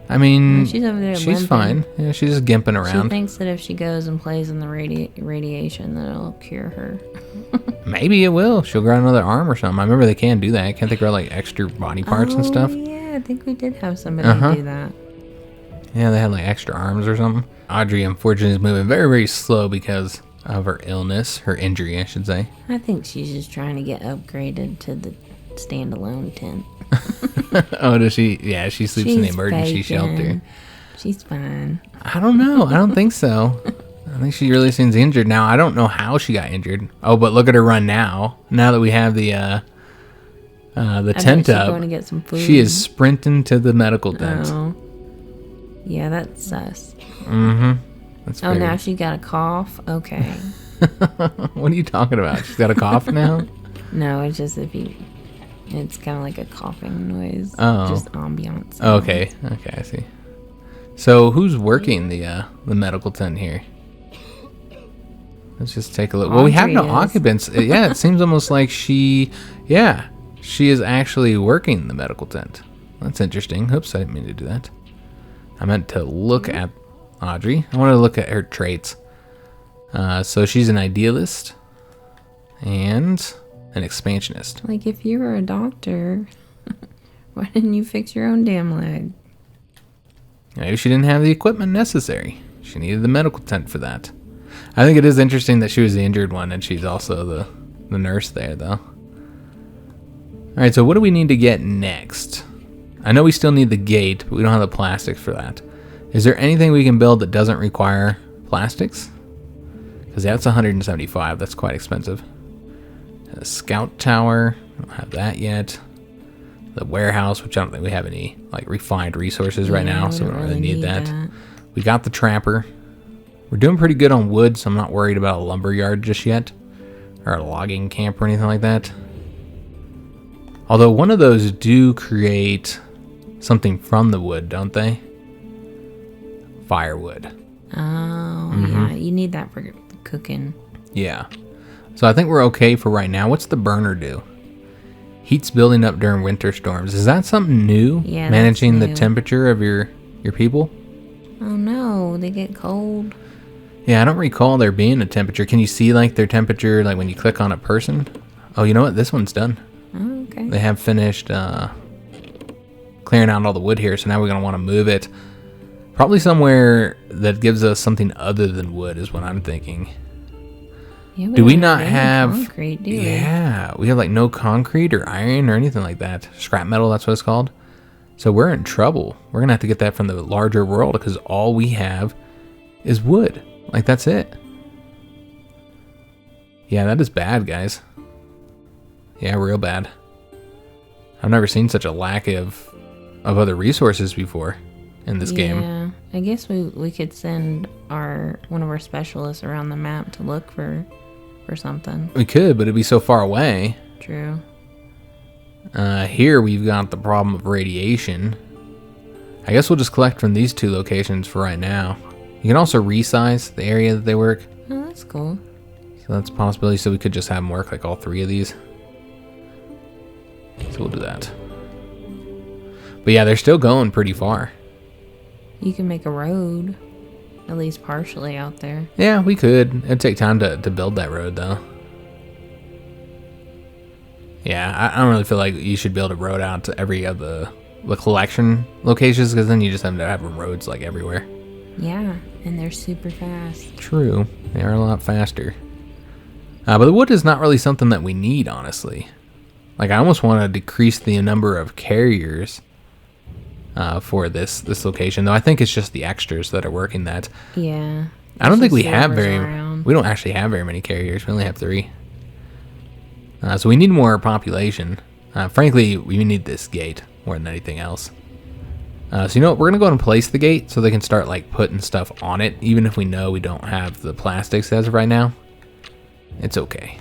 I mean,
she's over there.
She's fine. Yeah, she's just gimping around.
She thinks that if she goes and plays in the radiation, that it'll cure her.
Maybe it will. She'll grow another arm or something. I remember they can do that. Can't they grow like extra body parts and stuff?
Yeah, I think we did have somebody do that.
Yeah, they had like extra arms or something. Audrey, unfortunately, is moving very, very slow because of her illness, her injury, I should say.
I think she's just trying to get upgraded to the standalone tent.
Oh, does she? Yeah, she sleeps in the emergency shelter.
She's fine.
I don't know. I don't think so. I think she really seems injured now. I don't know how she got injured. Oh, but look at her run now. Now that we have the tent up,
going to get some food.
She is sprinting to the medical tent.
Oh. Yeah, that's sus.
That's
now she got a cough. Okay.
What are you talking about? She's got a cough now?
No, it's just it's kind of like a coughing noise.
Oh.
Just ambiance.
Okay, I see. So who's working the medical tent here? Let's just take a look. Well, we have no occupants. Yeah, it seems almost like she is actually working the medical tent. That's interesting. Oops, I didn't mean to do that. I meant to look at Audrey. I want to look at her traits. So she's an idealist and an expansionist.
Like, if you were a doctor, why didn't you fix your own damn leg?
Maybe she didn't have the equipment necessary. She needed the medical tent for that. I think it is interesting that she was the injured one and she's also the nurse there, though. Alright, so what do we need to get next? I know we still need the gate, but we don't have the plastics for that. Is there anything we can build that doesn't require plastics? Because that's 175. That's quite expensive. A scout tower. I don't have that yet. The warehouse, which I don't think we have any like refined resources right now, so we don't really need that. We got the trapper. We're doing pretty good on wood, so I'm not worried about a lumber yard just yet. Or a logging camp or anything like that. Although one of those do create something from the wood, don't they? Firewood.
Oh, yeah. You need that for cooking.
Yeah. So I think we're okay for right now. What's the burner do? Heat's building up during winter storms. Is that something new?
Yeah,
managing
that's new.
The temperature of your people?
Oh no, they get cold.
Yeah, I don't recall there being a temperature. Can you see like their temperature like when you click on a person? Oh, you know what? This one's done.
Oh, okay.
They have finished clearing out all the wood here, so now we're going to want to move it. Probably somewhere that gives us something other than wood is what I'm thinking.
Yeah,
do we not have
concrete, do we?
Yeah, we have like no concrete or iron or anything like that. Scrap metal, that's what it's called. So we're in trouble. We're going to have to get that from the larger world because all we have is wood. Like, that's it. Yeah, that is bad, guys. Yeah, real bad. I've never seen such a lack of other resources before in this game.
Yeah, I guess we could send one of our specialists around the map to look for something.
We could, but it'd be so far away.
True.
Here we've got the problem of radiation. I guess we'll just collect from these two locations for right now. You can also resize the area that they work.
Oh, that's cool.
So that's a possibility. So we could just have them work like all three of these. So we'll do that. But yeah, they're still going pretty far.
You can make a road, at least partially out there.
Yeah, we could. It'd take time to build that road, though. Yeah, I don't really feel like you should build a road out to every of the collection locations, because then you just end up having roads like everywhere.
Yeah, and they're super fast.
True, they are a lot faster. But the wood is not really something that we need, honestly. Like, I almost want to decrease the number of carriers for this location, though I think it's just the extras that are working that.
Yeah.
I don't think we have we don't actually have very many carriers. We only have 3. So we need more population. Frankly, we need this gate more than anything else. So you know what? We're going to go ahead and place the gate so they can start like putting stuff on it, even if we know we don't have the plastics as of right now. It's okay.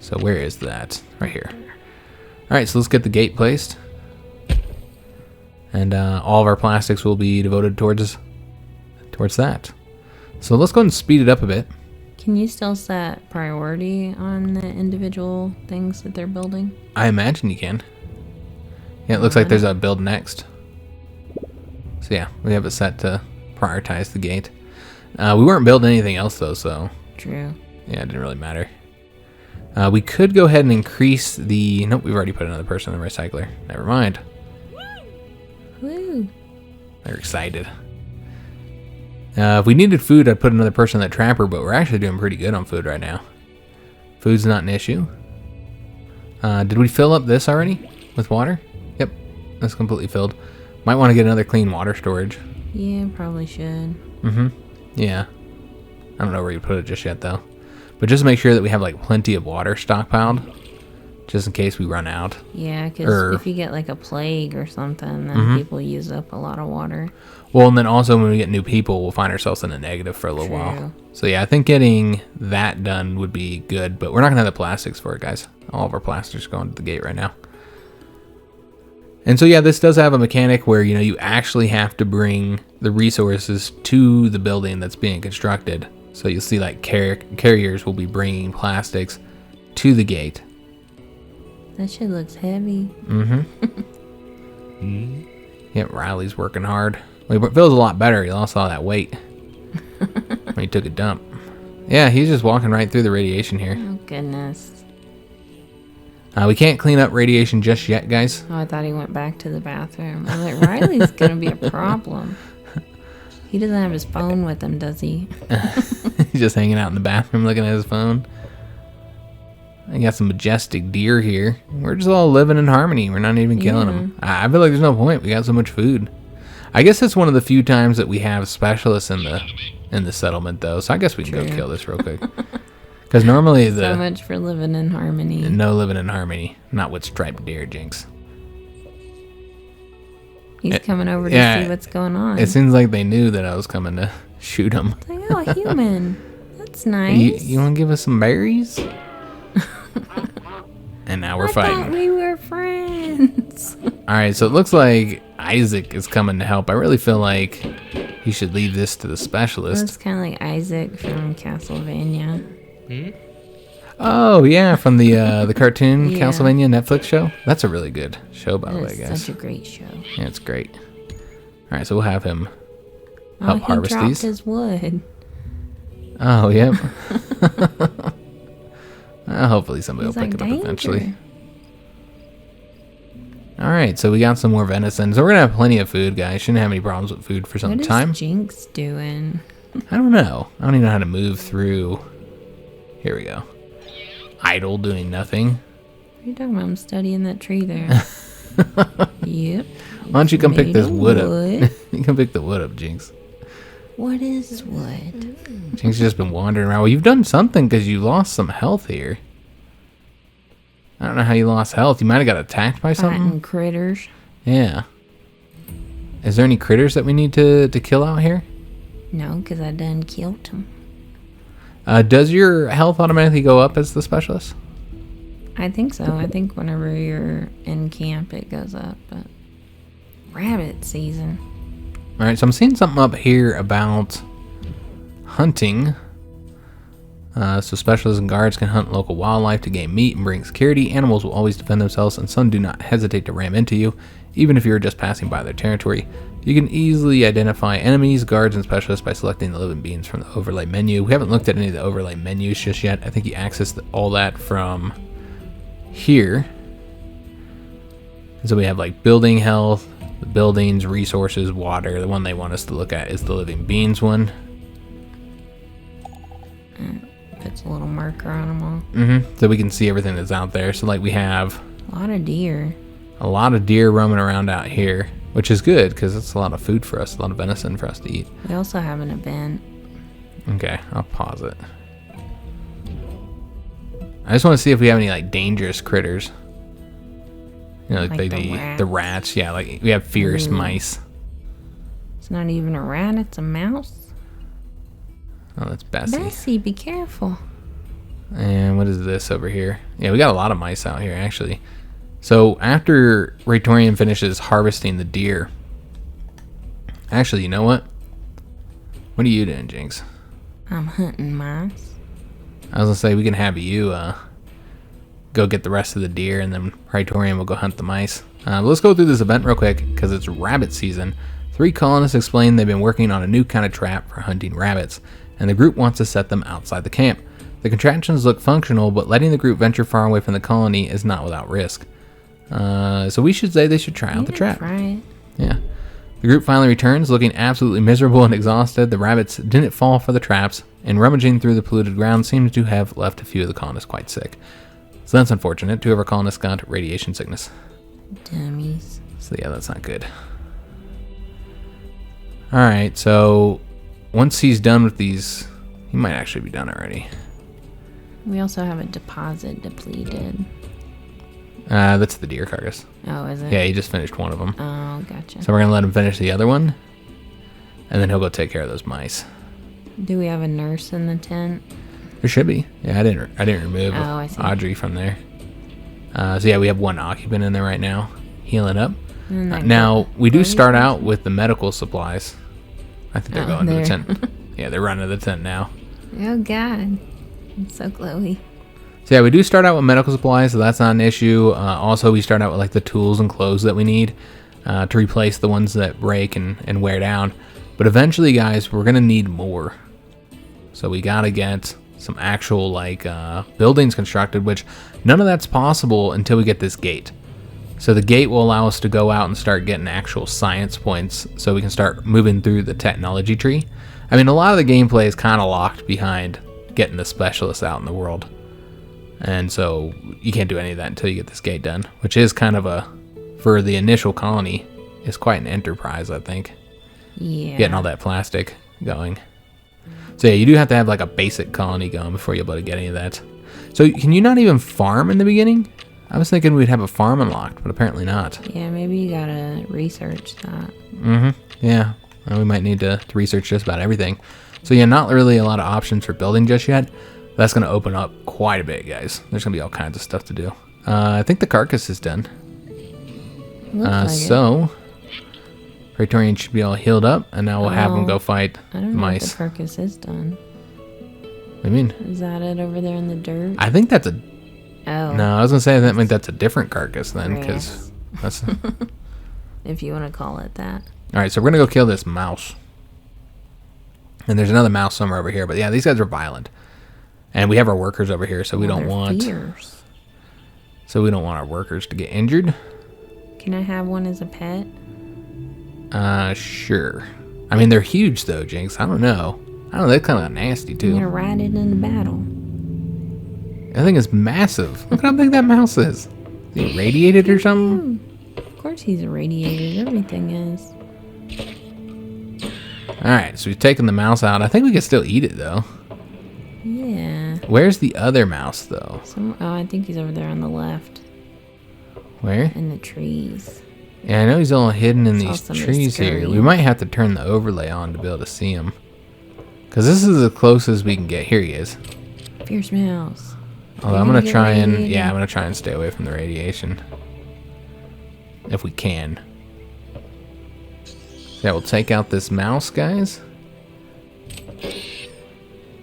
So where is that? Right here. All right, so let's get the gate placed. And all of our plastics will be devoted towards that. So let's go ahead and speed it up a bit.
Can you still set priority on the individual things that they're building?
I imagine you can. Yeah, it looks like there's a build next. So yeah, we have it set to prioritize the gate. We weren't building anything else though, so...
True.
Yeah, it didn't really matter. We could go ahead and increase the... Nope, we've already put another person in the recycler. Never mind.
Woo!
They're excited. If we needed food, I'd put another person in that trapper, but we're actually doing pretty good on food right now. Food's not an issue. Did we fill up this already with water? Yep, that's completely filled. Might want to get another clean water storage.
Yeah, probably should.
Yeah. I don't know where you put it just yet, though. But just make sure that we have like plenty of water stockpiled, just in case we run out.
Yeah, because if you get like a plague or something, then people use up a lot of water.
Well, and then also when we get new people, we'll find ourselves in a negative for a little while. So yeah, I think getting that done would be good, but we're not going to have the plastics for it, guys. All of our plastics are going to the gate right now. And so yeah, this does have a mechanic where, you know, you actually have to bring the resources to the building that's being constructed. So you'll see like carriers will be bringing plastics to the gate.
That shit looks heavy.
Yeah, Riley's working hard. Well, it feels a lot better. He lost all that weight when he took a dump. Yeah, he's just walking right through the radiation here.
Oh, goodness.
We can't clean up radiation just yet, guys.
Oh, I thought he went back to the bathroom. I was like, Riley's going to be a problem. He doesn't have his phone with him, does he?
He's just hanging out in the bathroom looking at his phone. I got some majestic deer here. We're just all living in harmony. We're not even killing them. I feel like there's no point. We got so much food. I guess it's one of the few times that we have specialists in the settlement, though. So I guess we can go kill this real quick. Because normally
so much for living in harmony.
No living in harmony. Not with striped deer, Jynx.
He's coming over to see what's going on.
It seems like they knew that I was coming to shoot him.
It's like, oh, a human. That's nice.
You want to give us some berries? And now we're fighting.
I thought we were friends.
Alright, so it looks like Isaac is coming to help. I really feel like he should leave this to the specialist.
It's kind of like Isaac from Castlevania.
Oh, yeah, from the cartoon Castlevania Netflix show. That's a really good show, by the way, guys.
It's such a great show.
Yeah, it's great. Alright, so we'll have him help harvest these.
He dropped his wood.
Oh, yep. Hopefully somebody will pick it up eventually. Alright, so we got some more venison. So we're going to have plenty of food, guys. Shouldn't have any problems with food for some time.
What is Jynx doing?
I don't know. I don't even know how to move through. Here we go. Idle, doing nothing.
What are you talking about? I'm studying that tree there. Yep.
Why don't you come pick this wood up? You come pick the wood up, Jynx.
What is wood?
Jynx has just been wandering around. Well, you've done something because you lost some health here. I don't know how you lost health. You might have got attacked by something.
Fighting critters.
Yeah. Is there any critters that we need to kill out here?
No, because I done killed them.
Does your health automatically go up as the specialist?
I think so. I think whenever you're in camp, it goes up. But rabbit season.
All right, so I'm seeing something up here about hunting. So specialists and guards can hunt local wildlife to gain meat and bring security. Animals will always defend themselves, and some do not hesitate to ram into you, even if you're just passing by their territory. You can easily identify enemies, guards, and specialists by selecting the living beings from the overlay menu. We haven't looked at any of the overlay menus just yet. I think you access all that from here. And so we have like building health, the buildings, resources, water. The one they want us to look at is the living beings one.
Puts a little marker on them all.
So we can see everything that's out there. So like we have
a lot of deer.
A lot of deer roaming around out here, which is good because it's a lot of food for us, a lot of venison for us to eat.
We also have an event.
Okay, I'll pause it. I just want to see if we have any like dangerous critters. You know, like the rats. Yeah, like we have fierce mice.
It's not even a rat, it's a mouse.
Oh, that's Bessie.
Bessie, be careful.
And what is this over here? Yeah, we got a lot of mice out here actually. So after Praetorian finishes harvesting the deer, actually, you know what? What are you doing, Jynx?
I'm hunting mice.
I was gonna say we can have you go get the rest of the deer, and then Praetorian will go hunt the mice. Let's go through this event real quick because it's rabbit season. 3 colonists explain they've been working on a new kind of trap for hunting rabbits, and the group wants to set them outside the camp. The contraptions look functional, but letting the group venture far away from the colony is not without risk. So we should say they should try out the trap.
Try it.
Yeah. The group finally returns, looking absolutely miserable and exhausted. The rabbits didn't fall for the traps, and rummaging through the polluted ground seems to have left a few of the colonists quite sick. So that's unfortunate. 2 of our colonists got radiation sickness.
Dummies.
So yeah, that's not good. Alright, so once he's done with these, he might actually be done already.
We also have a deposit depleted.
That's the deer carcass.
Oh, is it?
Yeah, he just finished one of them.
Oh, gotcha.
So we're going to let him finish the other one, and then he'll go take care of those mice.
Do we have a nurse in the tent?
There should be. Yeah, I didn't remove Audrey from there. So yeah, we have 1 occupant in there right now, healing up. Now, we do start out with the medical supplies. I think they're going to the tent. Yeah, they're running to the tent now.
Oh, God. It's so glowy.
So yeah, we do start out with medical supplies, so that's not an issue. Also, we start out with like the tools and clothes that we need to replace the ones that break and wear down. But eventually, guys, we're going to need more. So we got to get some actual like buildings constructed, which none of that's possible until we get this gate. So the gate will allow us to go out and start getting actual science points so we can start moving through the technology tree. I mean, a lot of the gameplay is kind of locked behind getting the specialists out in the world. And so you can't do any of that until you get this gate done, which is kind of for the initial colony, is quite an enterprise, I think.
Yeah.
Getting all that plastic going. So yeah, you do have to have like a basic colony going before you're able to get any of that. So can you not even farm in the beginning? I was thinking we'd have a farm unlocked, but apparently not.
Yeah, maybe you gotta research that.
Yeah, well, we might need to research just about everything. So yeah, not really a lot of options for building just yet. That's going to open up quite a bit, guys. There's going to be all kinds of stuff to do. I think the carcass is done. So Praetorian should be all healed up, and now we'll have him go fight
I don't know
mice.
if the carcass is done.
What do you mean?
Is that it over there in the dirt?
I think that's a...
Oh.
No, I was going to say that meant that's a different carcass then, because that's...
If you want to call it that.
Alright, so we're going to go kill this mouse. And there's another mouse somewhere over here, but yeah, these guys are violent. And we have our workers over here, so we don't want...
Fierce.
So we don't want our workers to get injured.
Can I have one as a pet?
Sure. I mean, they're huge, though, Jynx. I don't know. They're kind of nasty, too.
I'm gonna ride it into battle.
That thing is massive. Look how big that mouse is. Is he irradiated or something?
Of course he's irradiated. Everything is.
Alright, so we've taken the mouse out. I think we can still eat it, though.
Yeah.
Where's the other mouse, though?
I think he's over there on the left.
Where?
In the trees.
Yeah, I know he's all hidden in these trees here. We might have to turn the overlay on to be able to see him. Because this is the closest we can get. Here he is.
Fierce mouse.
Although I'm going to try and... Yeah, I'm going to try and stay away from the radiation. If we can. Yeah, we'll take out this mouse, guys.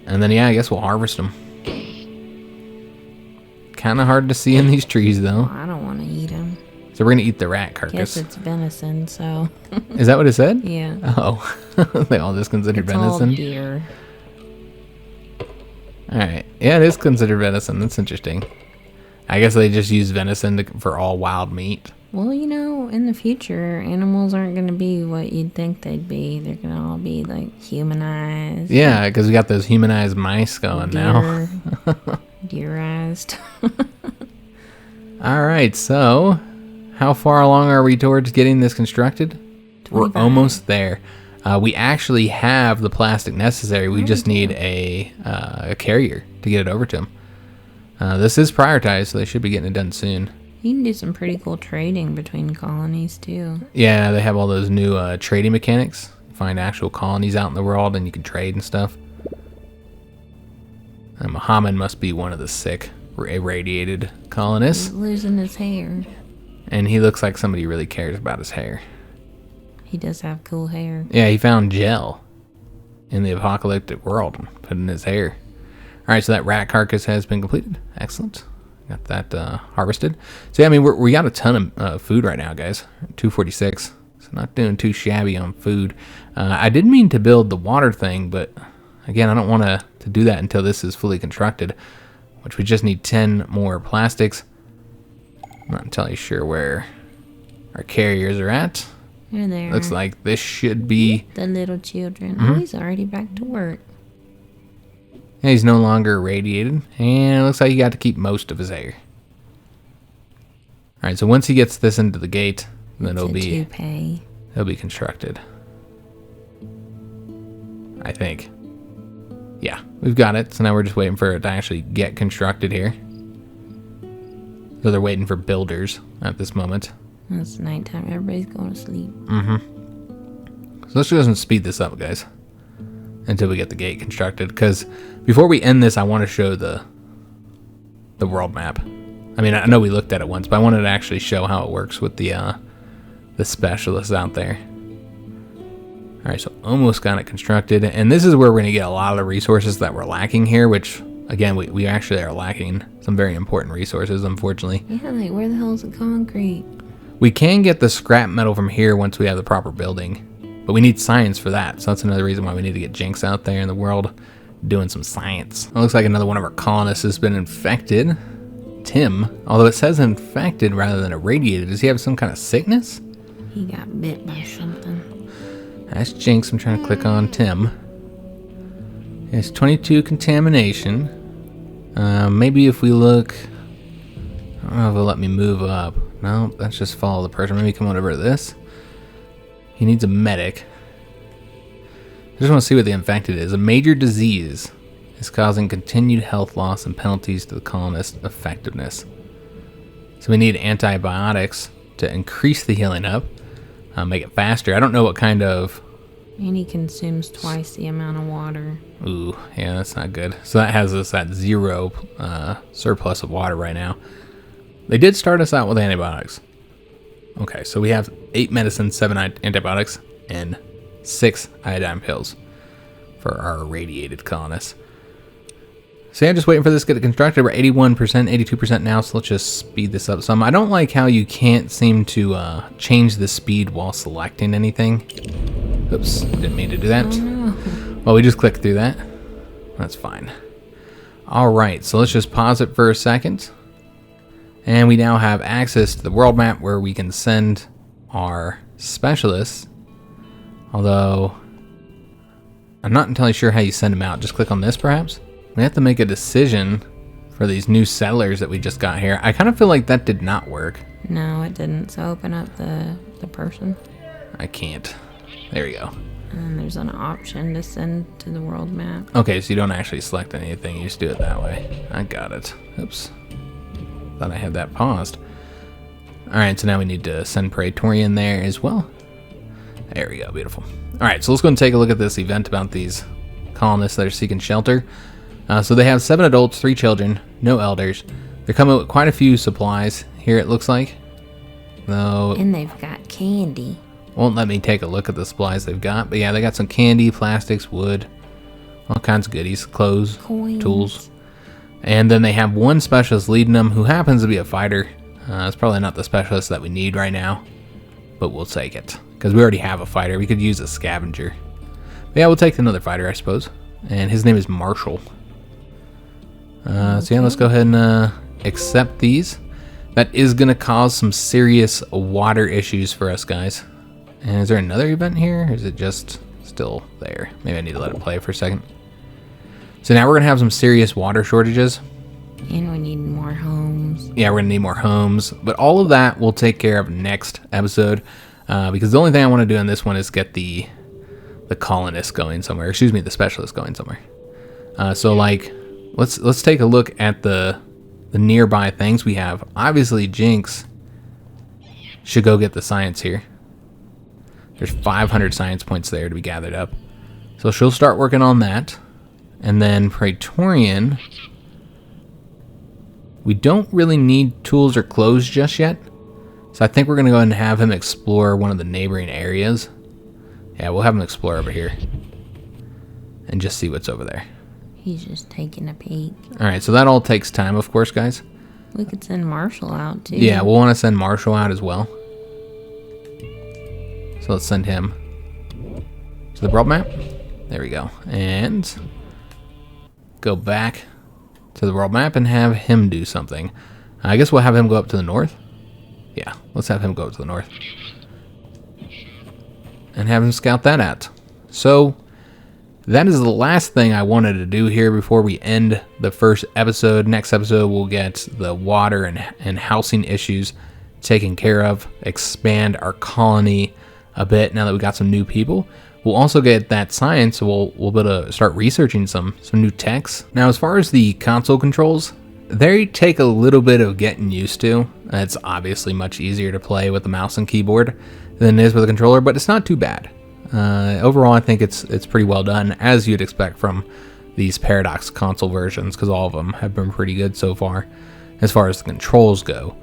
And then, yeah, I guess we'll harvest them. Kind of hard to see in these trees, though.
I don't want to eat them.
So we're gonna eat the rat
Guess
carcass.
it's venison, so
Is that what it said?
yeah.
Oh, they all just considered
It's all
venison.
deer.
All right, yeah, it is considered venison. That's interesting. I guess they just use venison for all wild meat.
Well, you know, in the future, animals aren't going to be what you'd think they'd be. They're going to all be like humanized.
Yeah, because we got those humanized mice going now.
Deerized.
All right, so how far along are we towards getting this constructed?
25.
We're almost there. We actually have the plastic necessary. We just need a carrier to get it over to them. This is prioritized, so they should be getting it done soon.
You can do some pretty cool trading between colonies, too.
Yeah, they have all those new trading mechanics. Find actual colonies out in the world, and you can trade and stuff. And Muhammad must be one of the sick, irradiated colonists.
He's losing his hair.
And he looks like somebody who really cares about his hair.
He does have cool hair.
Yeah, he found gel in the apocalyptic world and put it in his hair. All right, so that rat carcass has been completed. Excellent. Got that harvested. So, yeah, I mean, we got a ton of food right now, guys. 246. So not doing too shabby on food. I did mean to build the water thing, but, again, I don't want to do that until this is fully constructed, which we just need 10 more plastics. I'm not entirely sure where our carriers are at.
They're there.
Looks like this should be...
The little children. Oh, he's already back to work.
Yeah, he's no longer irradiated, and it looks like he got to keep most of his hair. All right, so once he gets this into the gate, then it'll be constructed. I think. Yeah, we've got it. So now we're just waiting for it to actually get constructed here. So they're waiting for builders at this moment.
It's nighttime. Everybody's going to sleep.
So let's just speed this up, guys, until we get the gate constructed. Because before we end this, I want to show the world map. I mean, I know we looked at it once, but I wanted to actually show how it works with the specialists out there. All right, so almost got it constructed, and this is where we're going to get a lot of the resources that we're lacking here. Which, again, we actually are lacking some very important resources, unfortunately.
Yeah, like where the hell is the concrete?
We can get the scrap metal from here once we have the proper building. But we need science for that, so that's another reason why we need to get Jynx out there in the world doing some science. It looks like another one of our colonists has been infected. Tim, although it says infected rather than irradiated. Does he have some kind of sickness?
He got bit by something.
That's Jynx. I'm trying to click on Tim. It's 22 contamination. Maybe if we look... I don't know if it'll let me move up. No, that's just follow the person. Maybe come on over to this. He needs a medic. I just want to see what the infected is. A major disease is causing continued health loss and penalties to the colonist's effectiveness. So we need antibiotics to increase the healing up, make it faster. I don't know what kind of...
And he consumes twice the amount of water.
Ooh, yeah, that's not good. So that has us at 0 surplus of water right now. They did start us out with antibiotics. Okay, so we have 8 medicines, 7 antibiotics, and 6 iodine pills for our irradiated colonists. So yeah, just waiting for this to get constructed. We're 81%, 82% now, so let's just speed this up some. I don't like how you can't seem to change the speed while selecting anything. Oops, didn't mean to do that.
Oh, no.
Well, we just clicked through that. That's fine. All right, so let's just pause it for a second. And we now have access to the world map where we can send our specialists. Although, I'm not entirely sure how you send them out. Just click on this, perhaps? We have to make a decision for these new settlers that we just got here. I kind of feel like that did not work.
No, it didn't. So open up the person.
I can't. There we go.
And there's an option to send to the world map.
Okay, so you don't actually select anything. You just do it that way. I got it. Oops. Thought I had that paused. Alright, so now we need to send Praetorian there as well. There we go, beautiful. Alright, so let's go and take a look at this event about these colonists that are seeking shelter. So they have 7 adults, 3 children, no elders. They're coming with quite a few supplies here, it looks like. Though,
And they've got candy.
won't let me take a look at the supplies they've got. But yeah, they got some candy, plastics, wood, all kinds of goodies, clothes,
Coins.
tools. And then they have one specialist leading them who happens to be a fighter. It's probably not the specialist that we need right now, but we'll take it because we already have a fighter. We could use a scavenger. But yeah, we'll take another fighter, I suppose. And his name is Marshall. So yeah, let's go ahead and accept these. That is going to cause some serious water issues for us, guys. And is there another event here? Or is it just still there? Maybe I need to let it play for a second. So now we're going to have some serious water shortages.
And we need more homes.
Yeah, we're going to need more homes. But all of that we'll take care of next episode. Because the only thing I want to do in this one is get the colonist going somewhere. Excuse me, the specialist going somewhere. So like, let's take a look at the nearby things we have. Obviously, Jynx should go get the science here. There's 500 science points there to be gathered up. So she'll start working on that. And then Praetorian, we don't really need tools or clothes just yet. So I think we're going to go ahead and have him explore one of the neighboring areas. Yeah, we'll have him explore over here. And just see what's over there.
He's just taking a peek.
Alright, so that all takes time, of course, guys.
We could send Marshall out, too.
Yeah, we'll want to send Marshall out as well. So let's send him to the world map. There we go. And go back to the world map and have him do something. I guess we'll have him go up to the north. Yeah, let's have him go to the north. And have him scout that out. So that is the last thing I wanted to do here before we end the first episode. Next episode, we'll get the water and housing issues taken care of, expand our colony a bit now that we got some new people. We'll also get that science, so we'll be able to start researching some new techs. Now, as far as the console controls, they take a little bit of getting used to. It's obviously much easier to play with the mouse and keyboard than it is with a controller, but it's not too bad. Overall, I think it's pretty well done, as you'd expect from these Paradox console versions, because all of them have been pretty good so far as the controls go.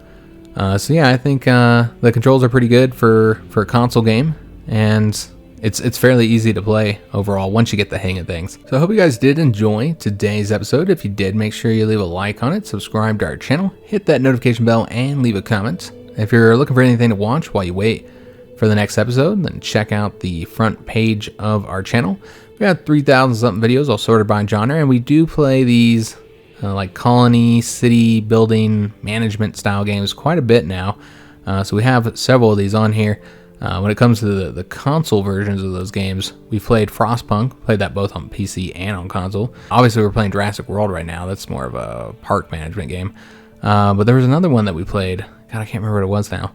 So yeah, I think the controls are pretty good for a console game, and it's fairly easy to play overall once you get the hang of things. So I hope you guys did enjoy today's episode. If you did, make sure you leave a like on it, subscribe to our channel, hit that notification bell, and leave a comment. If you're looking for anything to watch while you wait for the next episode, then check out the front page of our channel. We got 3,000 something videos all sorted by genre, and we do play these like colony, city building, management style games quite a bit now. So we have several of these on here. When it comes to the console versions of those games, we played Frostpunk, played that both on PC and on console. Obviously, we're playing Jurassic World right now. That's more of a park management game. But there was another one that we played. God, I can't remember what it was now.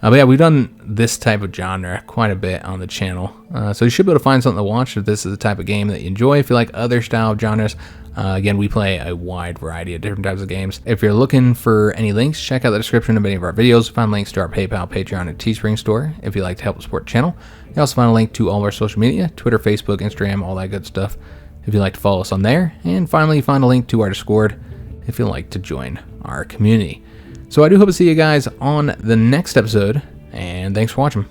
But yeah, we've done this type of genre quite a bit on the channel. So you should be able to find something to watch if this is the type of game that you enjoy. If you like other style of genres, again, we play a wide variety of different types of games. If you're looking for any links, check out the description of any of our videos. Find links to our PayPal, Patreon, and Teespring store if you'd like to help support the channel. You also find a link to all of our social media, Twitter, Facebook, Instagram, all that good stuff, if you'd like to follow us on there. And finally, find a link to our Discord if you'd like to join our community. So I do hope to see you guys on the next episode, and thanks for watching.